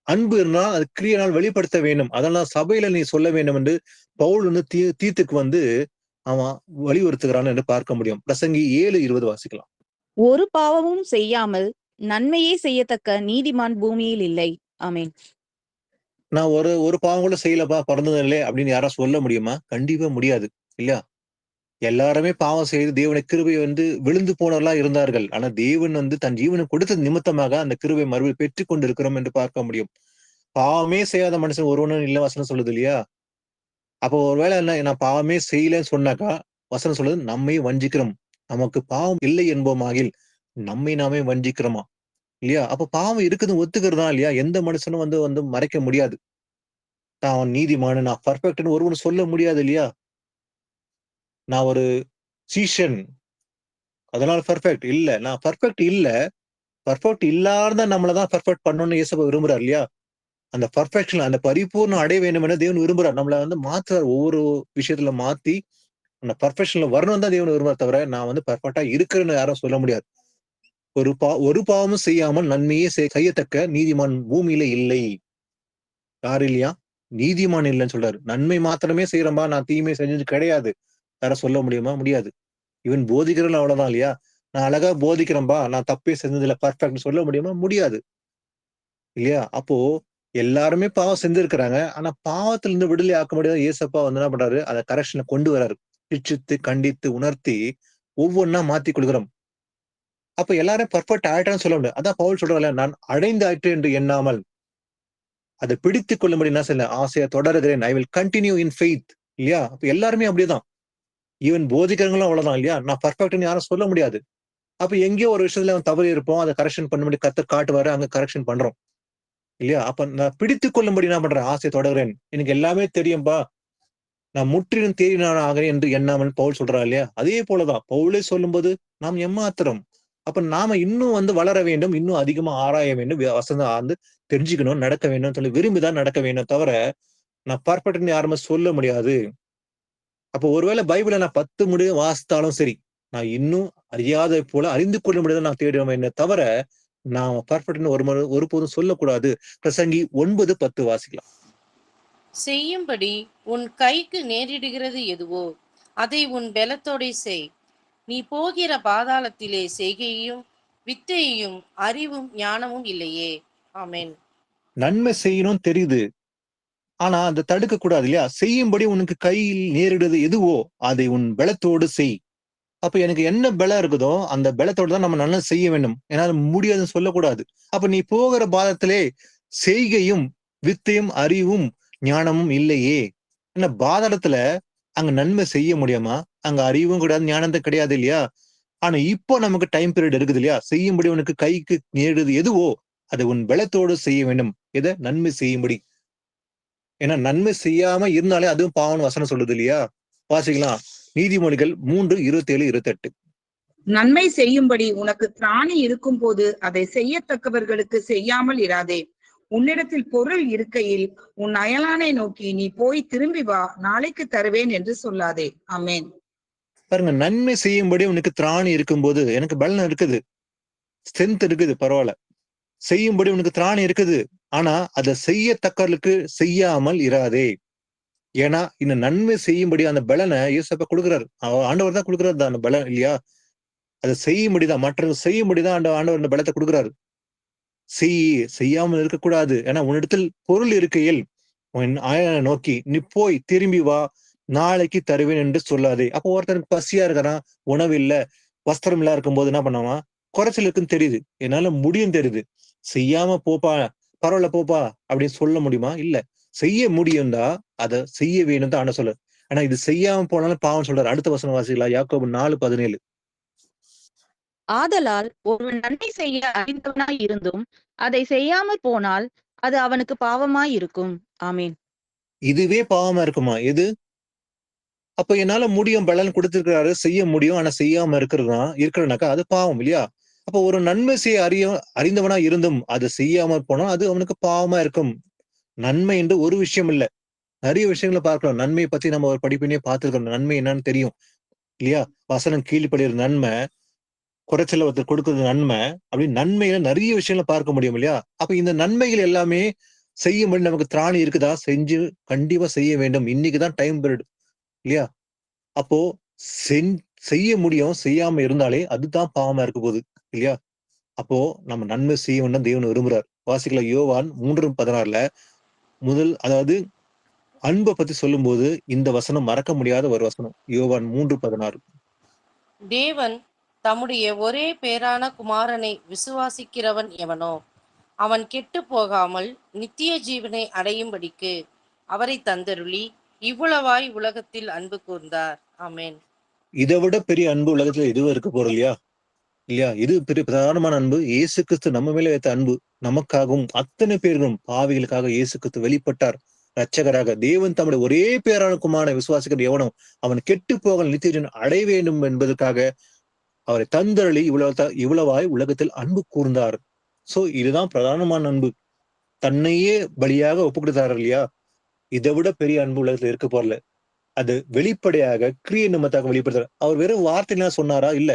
அன்பு இருந்தால் அது கிரியையினால் வெளிப்படுத்த வேண்டும். அதெல்லாம் சபையில நீ சொல்ல வேண்டும் என்று பவுல் வந்து தீத்துக்கு வந்து அவன் வலியுறுத்துகிறான் என்று பார்க்க முடியும். பிரசங்கி 7:20 வாசிக்கலாம். ஒரு பாவமும் செய்யாமல் நன்மையே செய்யத்தக்க நீதிமான் பூமியில் இல்லை. ஆமென். நான் ஒரு பாவம் கூட செய்யலப்பா, பிறந்ததில்லை அப்படின்னு யாரா சொல்ல முடியுமா? கண்டிப்பா முடியாது இல்லையா? எல்லாருமே பாவம் செய்து தேவனை கிருபையை வந்து விழுந்து போனவர்களா இருந்தார்கள். ஆனா தேவன் வந்து தன் ஜீவனை கொடுத்த நிமித்தமாக அந்த கிருபை மறுபடியும் பெற்றுக் கொண்டு இருக்கிறோம் என்று பார்க்க முடியும். பாவமே செய்யாத மனுஷன் ஒருவனும் இல்ல வசனம் சொல்லுது இல்லையா? அப்போ ஒருவேளை என்ன, நான் பாவமே செய்யலன்னு சொன்னாக்கா வசனம் சொல்லுது நம்மை வஞ்சிக்கிறோம். நமக்கு பாவம் இல்லை என்போமாகில் நம்மை நாமே வஞ்சிக்கிறோமா இல்லையா? அப்ப பாவம் இருக்குதுன்னு ஒத்துக்கிறதா இல்லையா? எந்த மனுஷனும் வந்து வந்து மறைக்க முடியாது. நான் நீதிமான, நான் பர்ஃபெக்ட்னு ஒருவனு சொல்ல முடியாது இல்லையா? நான் ஒரு சீஷன் அதனால பர்ஃபெக்ட் இல்ல, நான் பர்ஃபெக்ட் இல்ல. பர்ஃபெக்ட் இல்லாத நம்மளதான் பர்ஃபெக்ட் பண்ணணும்னு இயேசு விரும்புறாரு இல்லையா? அந்த பர்ஃபெக்ஷன், அந்த பரிபூர்ணம் அடைய வேண்டும் என தேவன் விரும்புறார். நம்மள வந்து மாத்துறார், ஒவ்வொரு விஷயத்துல மாத்தி அந்த பர்ஃபெக்ஷன்ல வரணும் தான் தேவன் விரும்புறார். தவிர நான் வந்து பர்ஃபெக்டா இருக்கிறேன்னு யாரும் சொல்ல முடியாது. ஒரு பாவமும் செய்யாமல் நன்மையே செய்யத்தக்க நீதிமான் பூமியில இல்லை. யாரு இல்லையா? நீதிமான் இல்லைன்னு சொல்றாரு. நன்மை மாத்திரமே செய்யறம்பா, நான் தீமை செஞ்சது கிடையாது யார சொல்ல முடியுமா? முடியாது. இவன் போதிக்கிறவன் அவ்வளவுதான் இல்லையா? நான் அழகா போதிக்கிறேன்பா, நான் தப்பே செஞ்சதுல பர்ஃபெக்ட் சொல்ல முடியுமா? முடியாது இல்லையா? அப்போ எல்லாருமே பாவம் செஞ்சிருக்கிறாங்க. ஆனா பாவத்துல இருந்து விடுதலை ஆக்க முடியாத இயேசப்பா வந்து என்ன பண்றாரு? அதை கரெக்ஷனை கொண்டு வர்றாரு. சிக்ஷித்து கண்டித்து உணர்த்தி ஒவ்வொன்னா மாத்தி கொடுக்குறோம். அப்ப எல்லாரும் பர்ஃபெக்ட் ஆயிட்டான்னு சொல்ல முடியாது. அதான் பவுல் சொல்றாங்க, நான் அடைந்து ஆயிற்று என்று எண்ணாமல் அதை பிடித்துக் கொள்ளும்படி என்ன செய்யல, ஆசையா தொடருகிறேன். I will continue in faith இல்லையா? அப்ப எல்லாருமே அப்படிதான். ஈவன் போதிக்கிறவங்களும் அவ்வளவுதான் இல்லையா? நான் பர்ஃபெக்ட்னு யாரும் சொல்ல முடியாது. அப்ப எங்கேயோ ஒரு விஷயத்துல அவன் தவறு இருப்போம், அதை கரெக்ஷன் பண்ணும்படி கர்த்தர் காட்டுவாரு, அங்க கரெக்ஷன் பண்றோம் இல்லையா? அப்ப நான் பிடித்துக் கொள்ளும்படி என்ன பண்றேன்? ஆசை தொடர்கிறேன். எனக்கு எல்லாமே தெரியும்பா, நான் முற்றிலும் தேறினான் ஆகிறேன் என்று எண்ணாமல் பவுல் சொல்றா இல்லையா? அதே போலதான் பவுலே சொல்லும்போது நாம் எம்மாத்திரம். அப்ப நாம இன்னும் வந்து வளர வேண்டும், இன்னும் அதிகமா ஆராய வேண்டும், வசனம் ஆழ்ந்து தெரிஞ்சுக்கணும், நடக்க வேண்டும் சொல்லி விரும்பிதான் நடக்க வேண்டும். தவிர நான் பர்ஃபெக்ட்னு யாருமே சொல்ல முடியாது. அப்போ ஒருவேளை பைபிளை நான் 10 முடியும் வாசித்தாலும் சரி, நான் இன்னும் அறியாத போல அறிந்து கொள்ள முடியாத நான் தேடுவேன் என்ன தவிர நான் பர்ஃபெக்ட்னு ஒருபோதும் சொல்லக்கூடாது. பிரசங்கி 9:10 வாசிக்கலாம். செய்யும்படி உன் கைக்கு நேரிடுகிறது எதுவோ அதை உன் பலத்தோடே செய். நீ போகிற பாதாளத்திலே செய்கையும் வித்தையும் அறிவும் ஞானமும் இல்லையே. ஆமென். நன்மை செய்யணும் தெரியுது, ஆனா அதை தடுக்க கூடாது இல்லையா? செய்யும்படி உனக்கு கையில் நேரிடுறது எதுவோ அதை உன் பலத்தோடு செய். அப்ப எனக்கு என்ன பலம் இருக்குதோ அந்த பலத்தோடு தான் நம்ம நல்லா செய்ய வேண்டும். ஏன்னா முடியாதுன்னு சொல்லக்கூடாது. அப்ப நீ போகிற பாதத்திலே செய்கையும் வித்தையும் அறிவும் ஞானமும் இல்லையே. ஏன்னா பாதாளத்துல அங்க நன்மை செய்ய முடியாமா? அங்க அறிவும் கிடையாது, ஞானத்தை கிடையாது இல்லையா? ஆனா இப்போ நமக்கு டைம் பீரியட் இருக்குது இல்லையா? செய்யும்படி உனக்கு கைக்கு நேரிடுறது எதுவோ அதை உன் பலத்தோடு செய்ய வேண்டும். எதை? நன்மை செய்யும்படி. ஏன்னா நன்மை செய்யாம இருந்தாலே அதுவும் பாவம் வசனம் சொல்லுது இல்லையா? வாசிக்கலாம், நீதிமொழிகள் 3:27-28. நன்மை செய்யும்படி உனக்கு திராணி இருக்கும் போது அதை செய்யத்தக்கவர்களுக்கு செய்யாமல் இராதே. உன்னிடத்தில் பொருள் இருக்கையில் உன் அயலானை நோக்கி நீ போய் திரும்பி வா, நாளைக்கு தருவேன் என்று சொல்லாதே. ஆமென். பாருங்க, நன்மை செய்யும்படி உனக்கு திராணி இருக்கும்போது, எனக்கு பலன் இருக்குது, ஸ்ட்ரென்த் இருக்குது, பரவாயில்ல. செய்யும்படி உனக்கு திராணி இருக்குது, ஆனா அதை செய்யத்தக்கவர்களுக்கு செய்யாமல் இராதே. ஏன்னா இந்த நன்மை செய்யும்படி அந்த பலனை இயேசப்பா கொடுக்குறாரு. ஆண்டவர் தான் கொடுக்குறாரு அந்த பலன் இல்லையா? அதை செய்யும்படிதான், மற்றவர்கள் செய்யும்படிதான் ஆண்டவர் அந்த பலத்தை கொடுக்குறாரு. செய்யாமல் இருக்கக்கூடாது. ஏன்னா உன்னிடத்தில் பொருள் இருக்கையில் உன் ஆயனை நோக்கி நீ போய் திரும்பி வா, நாளைக்கு தருவேன் என்று சொல்லாதே. அப்போ ஒருத்தனுக்கு பசியா இருக்கிறான், உணவு இல்ல, வஸ்திரம் இல்ல இருக்கும்போது என்ன பண்ணுவான்? குறைச்சல் இருக்குன்னு தெரியுது, என்னால முடியும் தெரியுது, செய்யாம போப்பா, பரவாயில்ல போப்பா அப்படின்னு சொல்ல முடியுமா? இல்ல. செய்ய முடியும்டா அதை செய்ய வேணும் தான் ஆண்டவர் சொல்றாரு. ஆனா இது செய்யாம போனாலும் பாவம் சொல்றாரு. அடுத்த வசனம் வாசிக்கலாம், யாக்கோபு 4:17. ஆதலால் ஒருவன் நன்மை செய்ய அறிந்தவனாய் இருந்தும் அதை செய்யாமல் போனால் அது அவனுக்கு பாவமாய் இருக்கும். ஆமீன். இதுவே பாவமா இருக்குமா? எது? அப்ப என்னால முடியும், பலன் கொடுத்திருக்கிறாரு, செய்ய முடியும், ஆனா செய்யாம இருக்கிறனாக்கா அது பாவம் இல்லையா? அப்ப ஒரு நன்மை செய்ய அறிந்தவனா இருந்தும் அதை செய்யாம போனா அது அவனுக்கு பாவமா இருக்கும். நன்மை என்று ஒரு விஷயம் இல்ல, நிறைய விஷயங்களை பார்க்கலாம். நன்மையை பத்தி நம்ம ஒரு படிப்பினே பார்த்திருக்கோம். நன்மை என்னன்னு தெரியும் இல்லையா? வசனம் கீழ்ப்படுகிற நன்மை, குறைச்சல ஒருத்தர் கொடுக்கறது நன்மை, அப்படின்னு நன்மையில நிறைய விஷயங்களை பார்க்க முடியும் இல்லையா? அப்ப இந்த நன்மைகள் எல்லாமே செய்யும்படி நமக்கு திராணி இருக்குதா? செஞ்சு கண்டிப்பா செய்ய வேண்டும். இன்னைக்குதான் டைம் பீரியட் இல்லையா? அப்போ செய்ய முடியும், செய்யாம இருந்தாலே அதுதான் பாவமா இருக்க போகுது இல்லையா? அப்போ நம்ம நன்மை செய்ய வேண்டும் தேவன் விரும்புறார். வாசிக்கலாம், யோவான் 3:16 முதல், அதாவது அன்பை பத்தி சொல்லும் போது இந்த வசனம் மறக்க முடியாத ஒரு வசனம். யோவான் 3:16. தேவன் தம்முடைய ஒரே பேரான குமாரனை விசுவாசிக்கிறவன் எவனோ அவன் கெட்டு போகாமல் நித்திய ஜீவனை அடையும்படிக்கு அவரை தந்தருளி இவ்வளவாய் உலகத்தில் அன்பு கூர்ந்தார். ஆமென். இதை விட பெரிய அன்பு உலகத்துல எதுவும் இருக்க போறது இல்லையா? இல்லையா? இது பெரிய பிரதானமான அன்பு. இயேசு கிறிஸ்து நம்ம மேல வைத்த அன்பு. நமக்காகவும் அத்தனை பேர்களும் பாவிகளுக்காக இயேசு கிறிஸ்து வெளிப்பட்டார் ரட்சகராக. தேவன் தம்முடைய ஒரே பேரான குமாரனை விசுவாசிக்கிற எவனோ அவன் கெட்டு போக நித்திய ஜீவன் அடைய வேண்டும் என்பதற்காக அவரை தந்தருளி இவ்வளவாய் உலகத்தில் அன்பு கூர்ந்தார். சோ இதுதான் பிரதானமான அன்பு. தன்னையே பலியாக ஒப்பு கொடுத்தாரு இல்லையா? இதை விட பெரிய அன்பு உலகத்துல இருக்க போறல. அது வெளிப்படையாக கிரிய நிமித்தாக வெளிப்படுத்தார். அவர் வெறும் வார்த்தையில சொன்னாரா? இல்ல,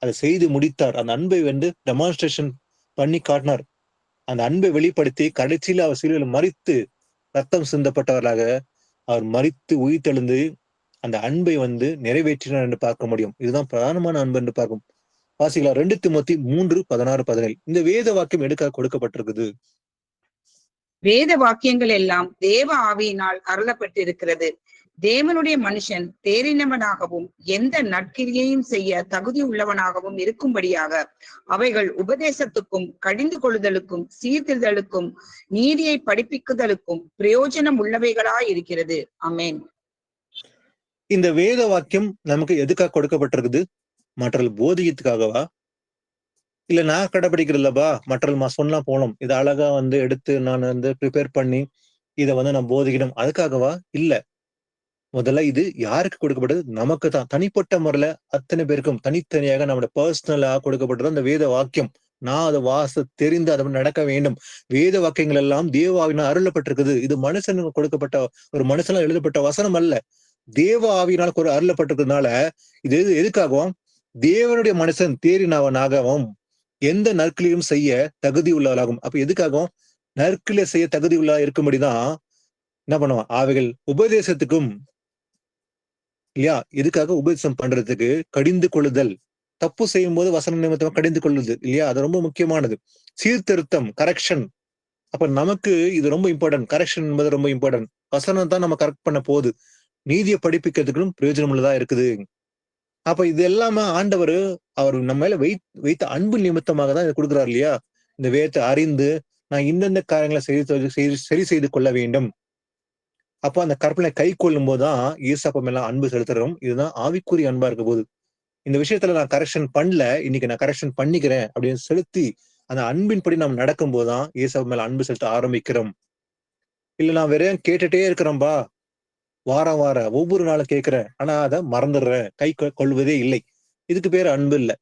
அதை செய்து முடித்தார். அந்த அன்பை டெமான்ஸ்ட்ரேஷன் பண்ணி காட்டினார். அந்த அன்பை வெளிப்படுத்தி கடைசியில அவர் சிலுவையில் மரித்து ரத்தம் சிந்தப்பட்டவர்களாக அவர் மரித்து உயிர்த்தெழுந்து அந்த அன்பை நிறைவேற்றினார் என்று பார்க்க முடியும். இதுதான் பிரதானமான அன்பு என்று பார்க்கும். வாசிக்கலாம் 2 தீமோத்தேயு 3:16-17. இந்த வேத வாக்கியம் எடுக்க கொடுக்கப்பட்டிருக்குது. வேத வாக்கியங்கள் எல்லாம் தேவ ஆவியினால் அருளப்பட்டிருக்கிறது. தேவனுடைய மனுஷன் தேறினவனாகவும் எந்த நற்கிரியையும் செய்ய தகுதி உள்ளவனாகவும் இருக்கும்படியாக அவைகள் உபதேசத்துக்கும் கடிந்து கொள்ளுதலுக்கும் சீர்திருதலுக்கும் நீதியை படிப்பிக்குதலுக்கும் பிரயோஜனம் உள்ளவைகளாய் இருக்கிறது. ஆமென். இந்த வேத வாக்கியம் நமக்கு எதுக்காக கொடுக்கப்பட்டிருக்குது? மற்றவர்கள் போதிக்கிறதுக்காகவா? இல்ல நான் கடைபிடிக்கிறதுலப்பா, மற்றவர்கள் சொன்னா போனோம், இதை அழகா எடுத்து நான் ப்ரிப்பேர் பண்ணி இதை நான் போதிக்கணும் அதுக்காகவா? இல்ல. முதல்ல இது யாருக்கு கொடுக்கப்பட்டது? நமக்கு தான், தனிப்பட்ட முறையில அத்தனை பேருக்கும் தனித்தனியாக நம்மளோட பர்சனலா கொடுக்கப்பட்டது அந்த வேத வாக்கியம். நான் அதை தெரிந்து அதை நடக்க வேண்டும். வேத வாக்கியங்கள் எல்லாம் தேவ ஆவியினால் அருளப்பட்டிருக்குது. இது மனுஷனுக்கு கொடுக்கப்பட்ட, ஒரு மனுஷனால எழுதப்பட்ட வசனம் அல்ல, தேவ ஆவியினால் அருளப்பட்டிருக்கிறதுனால இது எதுக்காகவும் தேவனுடைய மனுஷன் தேறினவனாகவும் எந்த நற்கிலையும் செய்ய தகுதி உள்ளவளாகும். அப்ப எதுக்காகவும் நற்கிலை செய்ய தகுதி உள்ள இருக்கும்படிதான் என்ன பண்ணுவான்? அவைகள் உபதேசத்துக்கும் இல்லையா? இதுக்காக உபதேசம் பண்றதுக்கு கடிந்து கொள்ளுதல், தப்பு செய்யும் போது வசன நிமித்தமா கடிந்து கொள்ளுது இல்லையா? அது ரொம்ப முக்கியமானது. சீர்திருத்தம், கரெக்ஷன். அப்ப நமக்கு இது ரொம்ப இம்பார்ட்டன்ட். கரெக்ஷன் என்பது ரொம்ப இம்பார்ட்டன்ட். வசனம் தான் நம்ம கரெக்ட் பண்ண போகுது. நீதியை படிப்பிக்கிறதுக்கும் பிரயோஜனம் உள்ளதா இருக்குது. அப்ப இது எல்லாமே ஆண்டவர் அவர் நம்ம மேல வைத்த அன்பு நிமித்தமாக தான் இதை கொடுக்குறாரு இல்லையா? இந்த வேதத்தை அறிந்து நான் இந்தந்த காரியங்களை சரி செய்து கொள்ள வேண்டும். அப்ப அந்த கற்பனை கை கொள்ளும் போதுதான் இயேசப்பா மேல அன்பு செலுத்துறோம். இதுதான் ஆவிக்குரிய அன்பா இருக்க போகுது. இந்த விஷயத்துல நான் கரெக்ஷன் பண்ணல, இன்னைக்கு நான் கரெக்ஷன் பண்ணிக்கிறேன் அப்படின்னு செலுத்தி அந்த அன்பின்படி நாம் நடக்கும் போதுதான் இயேசப்பா மேல அன்பு செலுத்த ஆரம்பிக்கிறோம். இல்ல நான் வெறும் கேட்டுட்டே இருக்கிறேன்பா, வாரம் ஒவ்வொரு நாளும் கேட்கிறேன், ஆனா அதை மறந்துடுறேன், கை கொள்வதே இல்லை, இதுக்கு பேர் அன்பு இல்லை.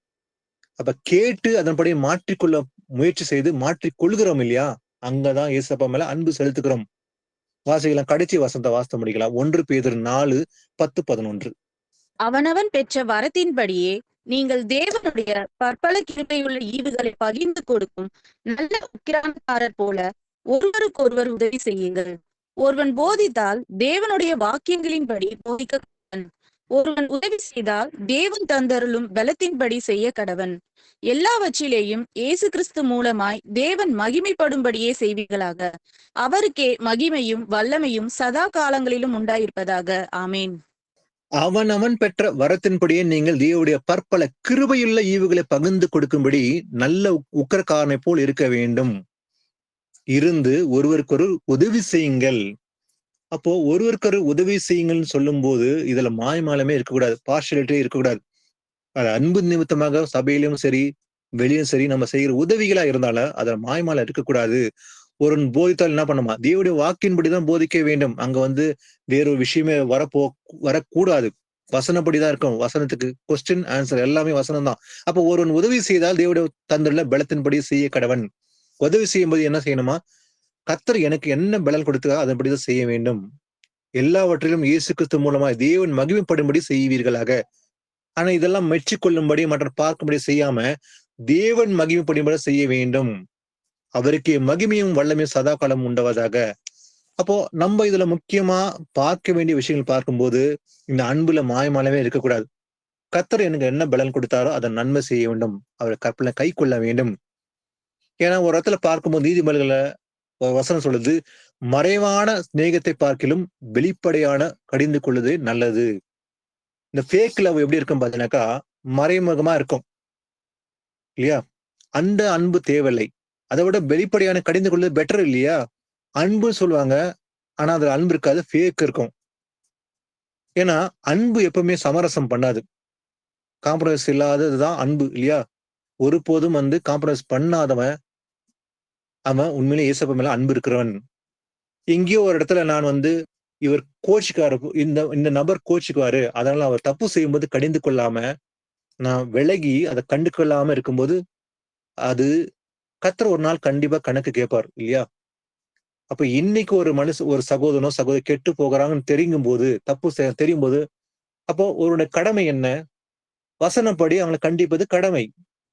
அப்ப கேட்டு அதன்படி மாற்றிக்கொள்ள முயற்சி செய்து மாற்றிக் கொள்கிறோம் இல்லையா? அங்கதான் இயேசப்பா மேல அன்பு செலுத்துகிறோம். வாசிக்கலாம், கடைசி வசனத்தை வாசித்து முடிக்கலாம். 1 பேதுரு 4:10-11. அவனவன் பெற்ற வரத்தின்படியே நீங்கள் தேவனுடைய பற்பல கிருபையுள்ள ஈவுகளை பகிர்ந்து கொடுக்கும் நல்ல உக்கிரானக்காரர் போல ஒருவருக்கொருவர் உதவி செய்யுங்கள். ஒருவன் போதித்தால் தேவனுடைய வாக்கியங்களின்படி போதிக்க கடவன். ஒருவன் உதவி செய்தால் தேவன் தந்தருளும் பலத்தின்படி செய்ய கடவன். எல்லாவற்றிலேயும் இயேசு கிறிஸ்து மூலமாய் தேவன் மகிமைப்படும்படியே செய்வீர்களாக. அவருக்கே மகிமையும் வல்லமையும் சதா காலங்களிலும் உண்டாயிருப்பதாக. ஆமேன். அவன் பெற்ற வரத்தின்படியே நீங்கள் தேவனுடைய பற்பல கிருபையுள்ள ஈவுகளை பகிர்ந்து கொடுக்கும்படி நல்ல உக்கிரக்காரனை போல் இருக்க வேண்டும். இருந்து ஒருவருக்கொரு உதவி செய்யுங்கள். அப்போ ஒருவருக்கொரு உதவி செய்யுங்கள்னு சொல்லும் போது இதுல மாயமாலமே இருக்கக்கூடாது, பார்ஷியாலிட்டியே இருக்கக்கூடாது. அது அன்பு நிமித்தமாக சபையிலும் சரி வெளியும் சரி நம்ம செய்கிற உதவிகளா இருந்தாலும் அதுல மாயமால இருக்கக்கூடாது. ஒரு போதித்தால் என்ன பண்ணுமா, தேவனுடைய வாக்கின்படிதான் போதிக்க வேண்டும். அங்க வேறொரு விஷயமே வரக்கூடாது. வசனப்படிதான் இருக்கும். வசனத்துக்கு கொஸ்டின் ஆன்சர் எல்லாமே வசனம் தான். அப்போ ஒருவன் உதவி செய்தால் தேவனுடைய தந்துள்ள பலத்தின்படி செய்ய கடவன். உதவி செய்யும்போது என்ன செய்யணுமா, கர்த்தர் எனக்கு என்ன பலன் கொடுத்தா அதன்படிதான் செய்ய வேண்டும். எல்லாவற்றிலும் இயேசு கிறிஸ்து மூலமா தேவன் மகிமைப்படும்படி செய்வீர்களாக. ஆனா இதெல்லாம் மெச்சிக்கொள்ளும்படி மற்ற பார்க்கும்படி செய்யாம தேவன் மகிமைப்படும்படி செய்ய வேண்டும். அவருக்கு மகிமையும் வல்லமையும் சதா காலம் உண்டவதாக. அப்போ நம்ம இதுல முக்கியமா பார்க்க வேண்டிய விஷயங்கள் பார்க்கும்போது இந்த அன்புல மாயமாலவே இருக்கக்கூடாது. கர்த்தர் எனக்கு என்ன பலன் கொடுத்தாரோ அதை நன்மை செய்ய வேண்டும். அவரை கற்பனை கை கொள்ள வேண்டும். ஏன்னா ஒரு இடத்துல பார்க்கும்போது நீதிமொழிகளை வசனம் சொல்லுது, மறைவான சிநேகத்தை பார்க்கிலும் வெளிப்படையான கடிந்து கொள்ளுது நல்லது. இந்த ஃபேக் லவ் எப்படி இருக்கும் பாத்தீங்கன்னாக்கா மறைமுகமா இருக்கும் இல்லையா? அந்த அன்பு தேவையில்லை. அதை விட வெளிப்படையான கடிந்து கொள்வது பெட்டர் இல்லையா? அன்பு சொல்லுவாங்க, ஆனா அதுல அன்பு இருக்காது, ஃபேக் இருக்கும். ஏன்னா அன்பு எப்பவுமே சமரசம் பண்ணாது, காம்ப்ரமைஸ் இல்லாததுதான் அன்பு இல்லையா? ஒருபோதும் காம்ப்ரமைஸ் பண்ணாதவன் அவன் உண்மையிலே இயேசப்பா மேல அன்பு இருக்கிறவன். எங்கேயோ ஒரு இடத்துல நான் இவர் கோச்சிக்காரு, இந்த நபர் கோச்சிக்குவாரு, அதனால அவர் தப்பு செய்யும்போது கடிந்து கொள்ளாம நான் விலகி அதை கண்டு கொள்ளாம இருக்கும்போது அது கர்த்தர் ஒரு நாள் கண்டிப்பா கணக்கு கேட்பார் இல்லையா? அப்ப இன்னைக்கு ஒரு சகோதரனோ சகோதரி கெட்டு போகிறாங்கன்னு தெரியும் போது, தப்பு தெரியும் போது, அப்போ ஒருவருடைய கடமை என்ன? வசனப்படி அவங்களை கண்டிப்பது கடமை.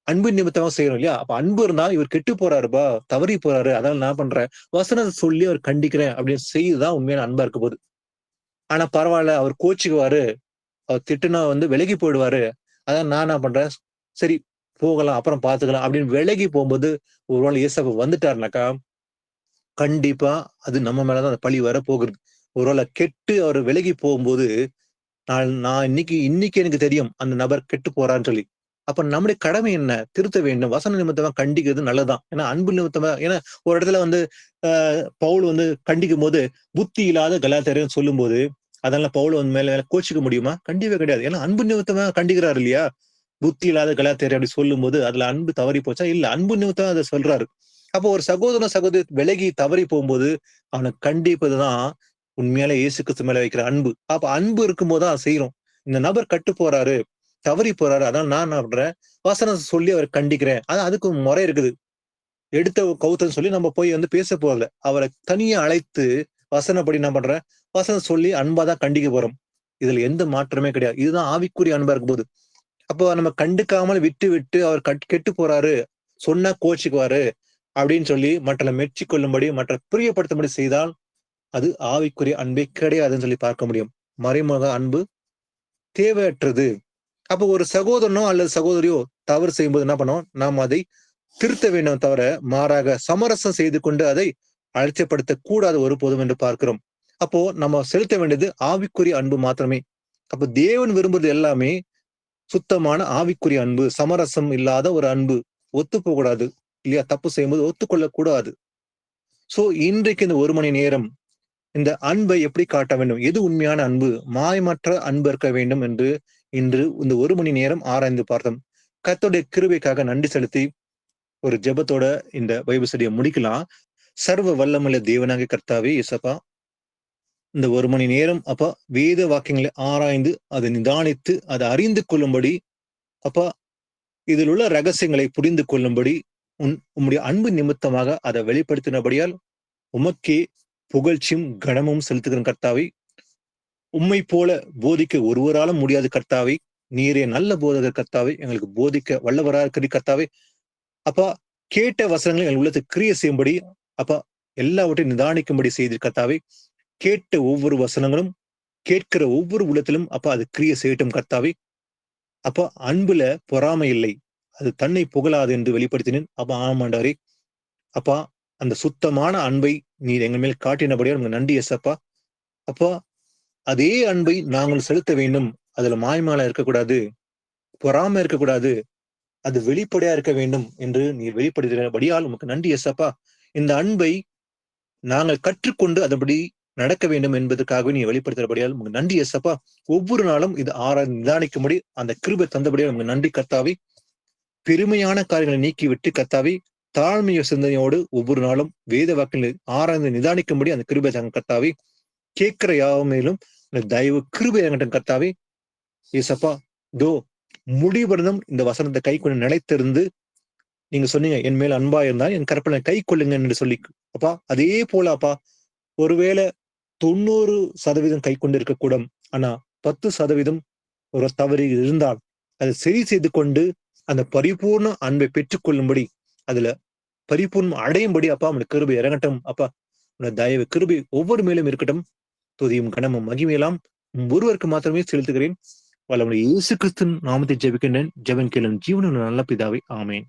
அன்பு நிமித்தமா செய்யறோம் இல்லையா? அப்ப அன்பு இருந்தா இவர் கெட்டு போறாருப்பா, தவறி போறாரு, அதனால நான் பண்றேன், வசனத்தை சொல்லி அவர் கண்டிக்கிறேன் அப்படின்னு செய்துதான் உண்மையான அன்பா இருக்க போகுது. ஆனா பரவாயில்ல, அவர் கோச்சுக்குவாரு, அவர் திட்டுனா விலகி போயிடுவாரு, அதான் நான் என்ன பண்றேன், சரி போகலாம் அப்புறம் பாத்துக்கலாம் அப்படின்னு விலகி போகும்போது ஒருவேளை இயேசப்பா வந்துட்டாருனாக்கா கண்டிப்பா அது நம்ம மேலதான் அந்த பழி வர போகிறது. ஒருவேளை கெட்டு அவர் விலகி போகும்போது நான் இன்னைக்கு எனக்கு தெரியும் அந்த நபர் கெட்டு போறான்னு சொல்லி. அப்ப நம்முடைய கடமை என்ன? திருத்த வேண்டும். வசன நிமித்தமா கண்டிக்கிறது நல்லதான். ஏன்னா அன்பு நிமித்தமா, ஏன்னா ஒரு இடத்துல பவுல் கண்டிக்கும் போது புத்தி இல்லாத கலாச்சாரம் சொல்லும் போது அதனால பவுல் மேல கோச்சிக்க முடியுமா? கண்டிப்பா கிடையாது. ஏன்னா அன்பு நிமித்தமா கண்டிக்கிறாரு இல்லையா? புத்தி இல்லாத கலாச்சாரம் அப்படி சொல்லும் போது அதுல அன்பு தவறி போச்சா? இல்ல, அன்பு நிமித்தமா அதை சொல்றாரு. அப்போ ஒரு சகோதரி விலகி தவறி போகும்போது அவனை கண்டிப்பதுதான் உண்மையால இயேசு கிறிஸ்து மேல வைக்கிற அன்பு. அப்ப அன்பு இருக்கும்போதுதான் செய்யறோம். இந்த நபர் கட்டு போறாரு, தவறி போறாரு, அதனால நான் என்ன பண்றேன், வசனம் சொல்லி அவர் கண்டிக்கிறேன். அதுக்கு முறை இருக்குது. எடுத்த கவுத்தன்னு சொல்லி நம்ம போய் பேச போறல, அவரை தனியா அழைத்து வசனப்படி என்ன பண்றேன், வசனம் சொல்லி அன்பாதான் கண்டிக்க போறோம். இதுல எந்த மாற்றமே கிடையாது. இதுதான் ஆவிக்குரிய அன்பா இருக்கும் போது. அப்போ நம்ம கண்டுக்காமல் விட்டு அவர் கெட்டு போறாரு, சொன்னா கோச்சிக்குவாரு அப்படின்னு சொல்லி மற்ற மெச்சி கொள்ளும்படி மற்ற பிரியப்படுத்தும்படி செய்தால் அது ஆவிக்குரிய அன்பே கிடையாதுன்னு சொல்லி பார்க்க முடியும். மறைமுக அன்பு தேவையற்றது. அப்போ ஒரு சகோதரனோ அல்லது சகோதரியோ தவறு செய்யும்போது என்ன பண்ணோம், நாம் அதை திருத்த வேண்டும் தவிர மாறாக சமரசம் செய்து கொண்டு அதை அலட்சியப்படுத்த கூடாது ஒருபோதும் என்று பார்க்கிறோம். அப்போ நம்ம செலுத்த வேண்டியது ஆவிக்குரிய அன்பு மாத்திரமே. அப்போ தேவன் விரும்புறது எல்லாமே சுத்தமான ஆவிக்குரிய அன்பு, சமரசம் இல்லாத ஒரு அன்பு. ஒத்து போகக்கூடாது இல்லையா? தப்பு செய்யும்போது ஒத்துக்கொள்ள கூடாது. சோ இன்றைக்கு இந்த 1 மணி நேரம் இந்த அன்பை எப்படி காட்ட வேண்டும், எது உண்மையான அன்பு, மாயமற்ற அன்பு இருக்க வேண்டும் என்று இன்று இந்த 1 மணி நேரம் ஆராய்ந்து பார்த்தோம். கர்த்தருடைய கிருபைக்காக நன்றி செலுத்தி ஒரு ஜெபத்தோட இந்த பைபிள் ஸ்டடியை முடிக்கலாம். சர்வ வல்லமுள்ள தேவனாகிய கர்த்தாவே இயேசப்பா, இந்த 1 மணி நேரம் அப்பா வேத வாக்கியங்களை ஆராய்ந்து அதை நிதானித்து அதை அறிந்து கொள்ளும்படி அப்பா இதில் உள்ள ரகசியங்களை புரிந்து கொள்ளும்படி உம்முடைய அன்பு நிமித்தமாக அதை வெளிப்படுத்தினபடியால் உமக்கே புகழ்ச்சியும் கனமும் செலுத்துகிற கர்த்தாவை. உம்மை போல போதிக்க ஒருவராலும் முடியாது கர்த்தாவை. நீரே நல்ல போதகர் கர்த்தாவை, எங்களுக்கு போதிக்க வல்லவராக இருக்கிற கர்த்தாவை. அப்பா கேட்ட வசனங்களை எங்கள் உள்ளத்தை கிரியை செய்யும்படி அப்பா எல்லாவற்றையும் நிதானிக்கும்படி செய்து கர்த்தாவை. கேட்ட ஒவ்வொரு வசனங்களும் கேட்கிற ஒவ்வொரு உள்ளத்திலும் அப்பா அது கிரியை செய்யட்டும் கர்த்தாவே. அப்பா அன்புல பொறாமை இல்லை, அது தன்னை புகழாது என்று வெளிப்படுத்தினேன். அப்பா ஆமாண்டாரே. அப்பா அந்த சுத்தமான அன்பை நீர் எங்கள் மேல் காட்டினபடியா உங்களுக்கு நன்றி ஏசப்பா. அப்பா அதே அன்பை நாங்கள் செலுத்த வேண்டும். அதுல மாய்மாலா இருக்கக்கூடாது, பொறாமை இருக்கக்கூடாது, அது வெளிப்படையா இருக்க வேண்டும் என்று நீர் வெளிப்படுத்தினபடியால் உமக்கு நன்றி ஏசப்பா. இந்த அன்பை நாங்கள் கற்றுக்கொண்டு அதன்படி நடக்க வேண்டும் என்பதற்காகவே நீ வெளிப்படுத்துறபடியால் உங்களுக்கு நன்றி ஏசப்பா. ஒவ்வொரு நாளும் இது நிதானிக்கும்படி அந்த கிருபை தந்தபடியால் உங்களுக்கு நன்றி கர்த்தாவே. பெருமையான காரியங்களை நீக்கிவிட்டு கர்த்தாவே, தாழ்மைய சிந்தனையோடு ஒவ்வொரு நாளும் வேத வாக்கில் ஆராய்ந்து நிதானிக்கும்படி அந்த கிருபை தாங்க கர்த்தாவே. கேட்கிற யாவமேலும் தயவு கிருபை என்கிட்ட கர்த்தாவே. ஏசப்பா தோ முடிவதும் இந்த வசனத்தை கை கொண்டு நிலைத்திருந்து நீங்க சொன்னீங்க என் மேல் அன்பா இருந்தா என் கற்பனை கை கொள்ளுங்க என்று சொல்லி அப்பா. அதே போல அப்பா ஒருவேளை 90% கை கொண்டு இருக்கக்கூடும், ஆனா 10% ஒரு தவறு இருந்தால் அதை சரி செய்து கொண்டு அந்த பரிபூர்ண அன்பை பெற்றுக்கொள்ளும்படி, அதுல பரிபூர்ணம் அடையும்படி அப்பா உங்களுடைய கிருபை இறங்கட்டும் அப்பா. உங்களுடைய தயவு கிருபை ஒவ்வொரு மேலும் இருக்கட்டும். துதியும் கனமும் மகிமையெல்லாம் ஒருவருக்கு மாத்திரமே செலுத்துகிறேன். வல்லவருடைய இயேசு கிறிஸ்துவின் நாமத்தை ஜெபிக்கின்றேன். ஜெபம் கேளும் ஜீவனுள்ள நல்ல பிதாவே, ஆமேன்.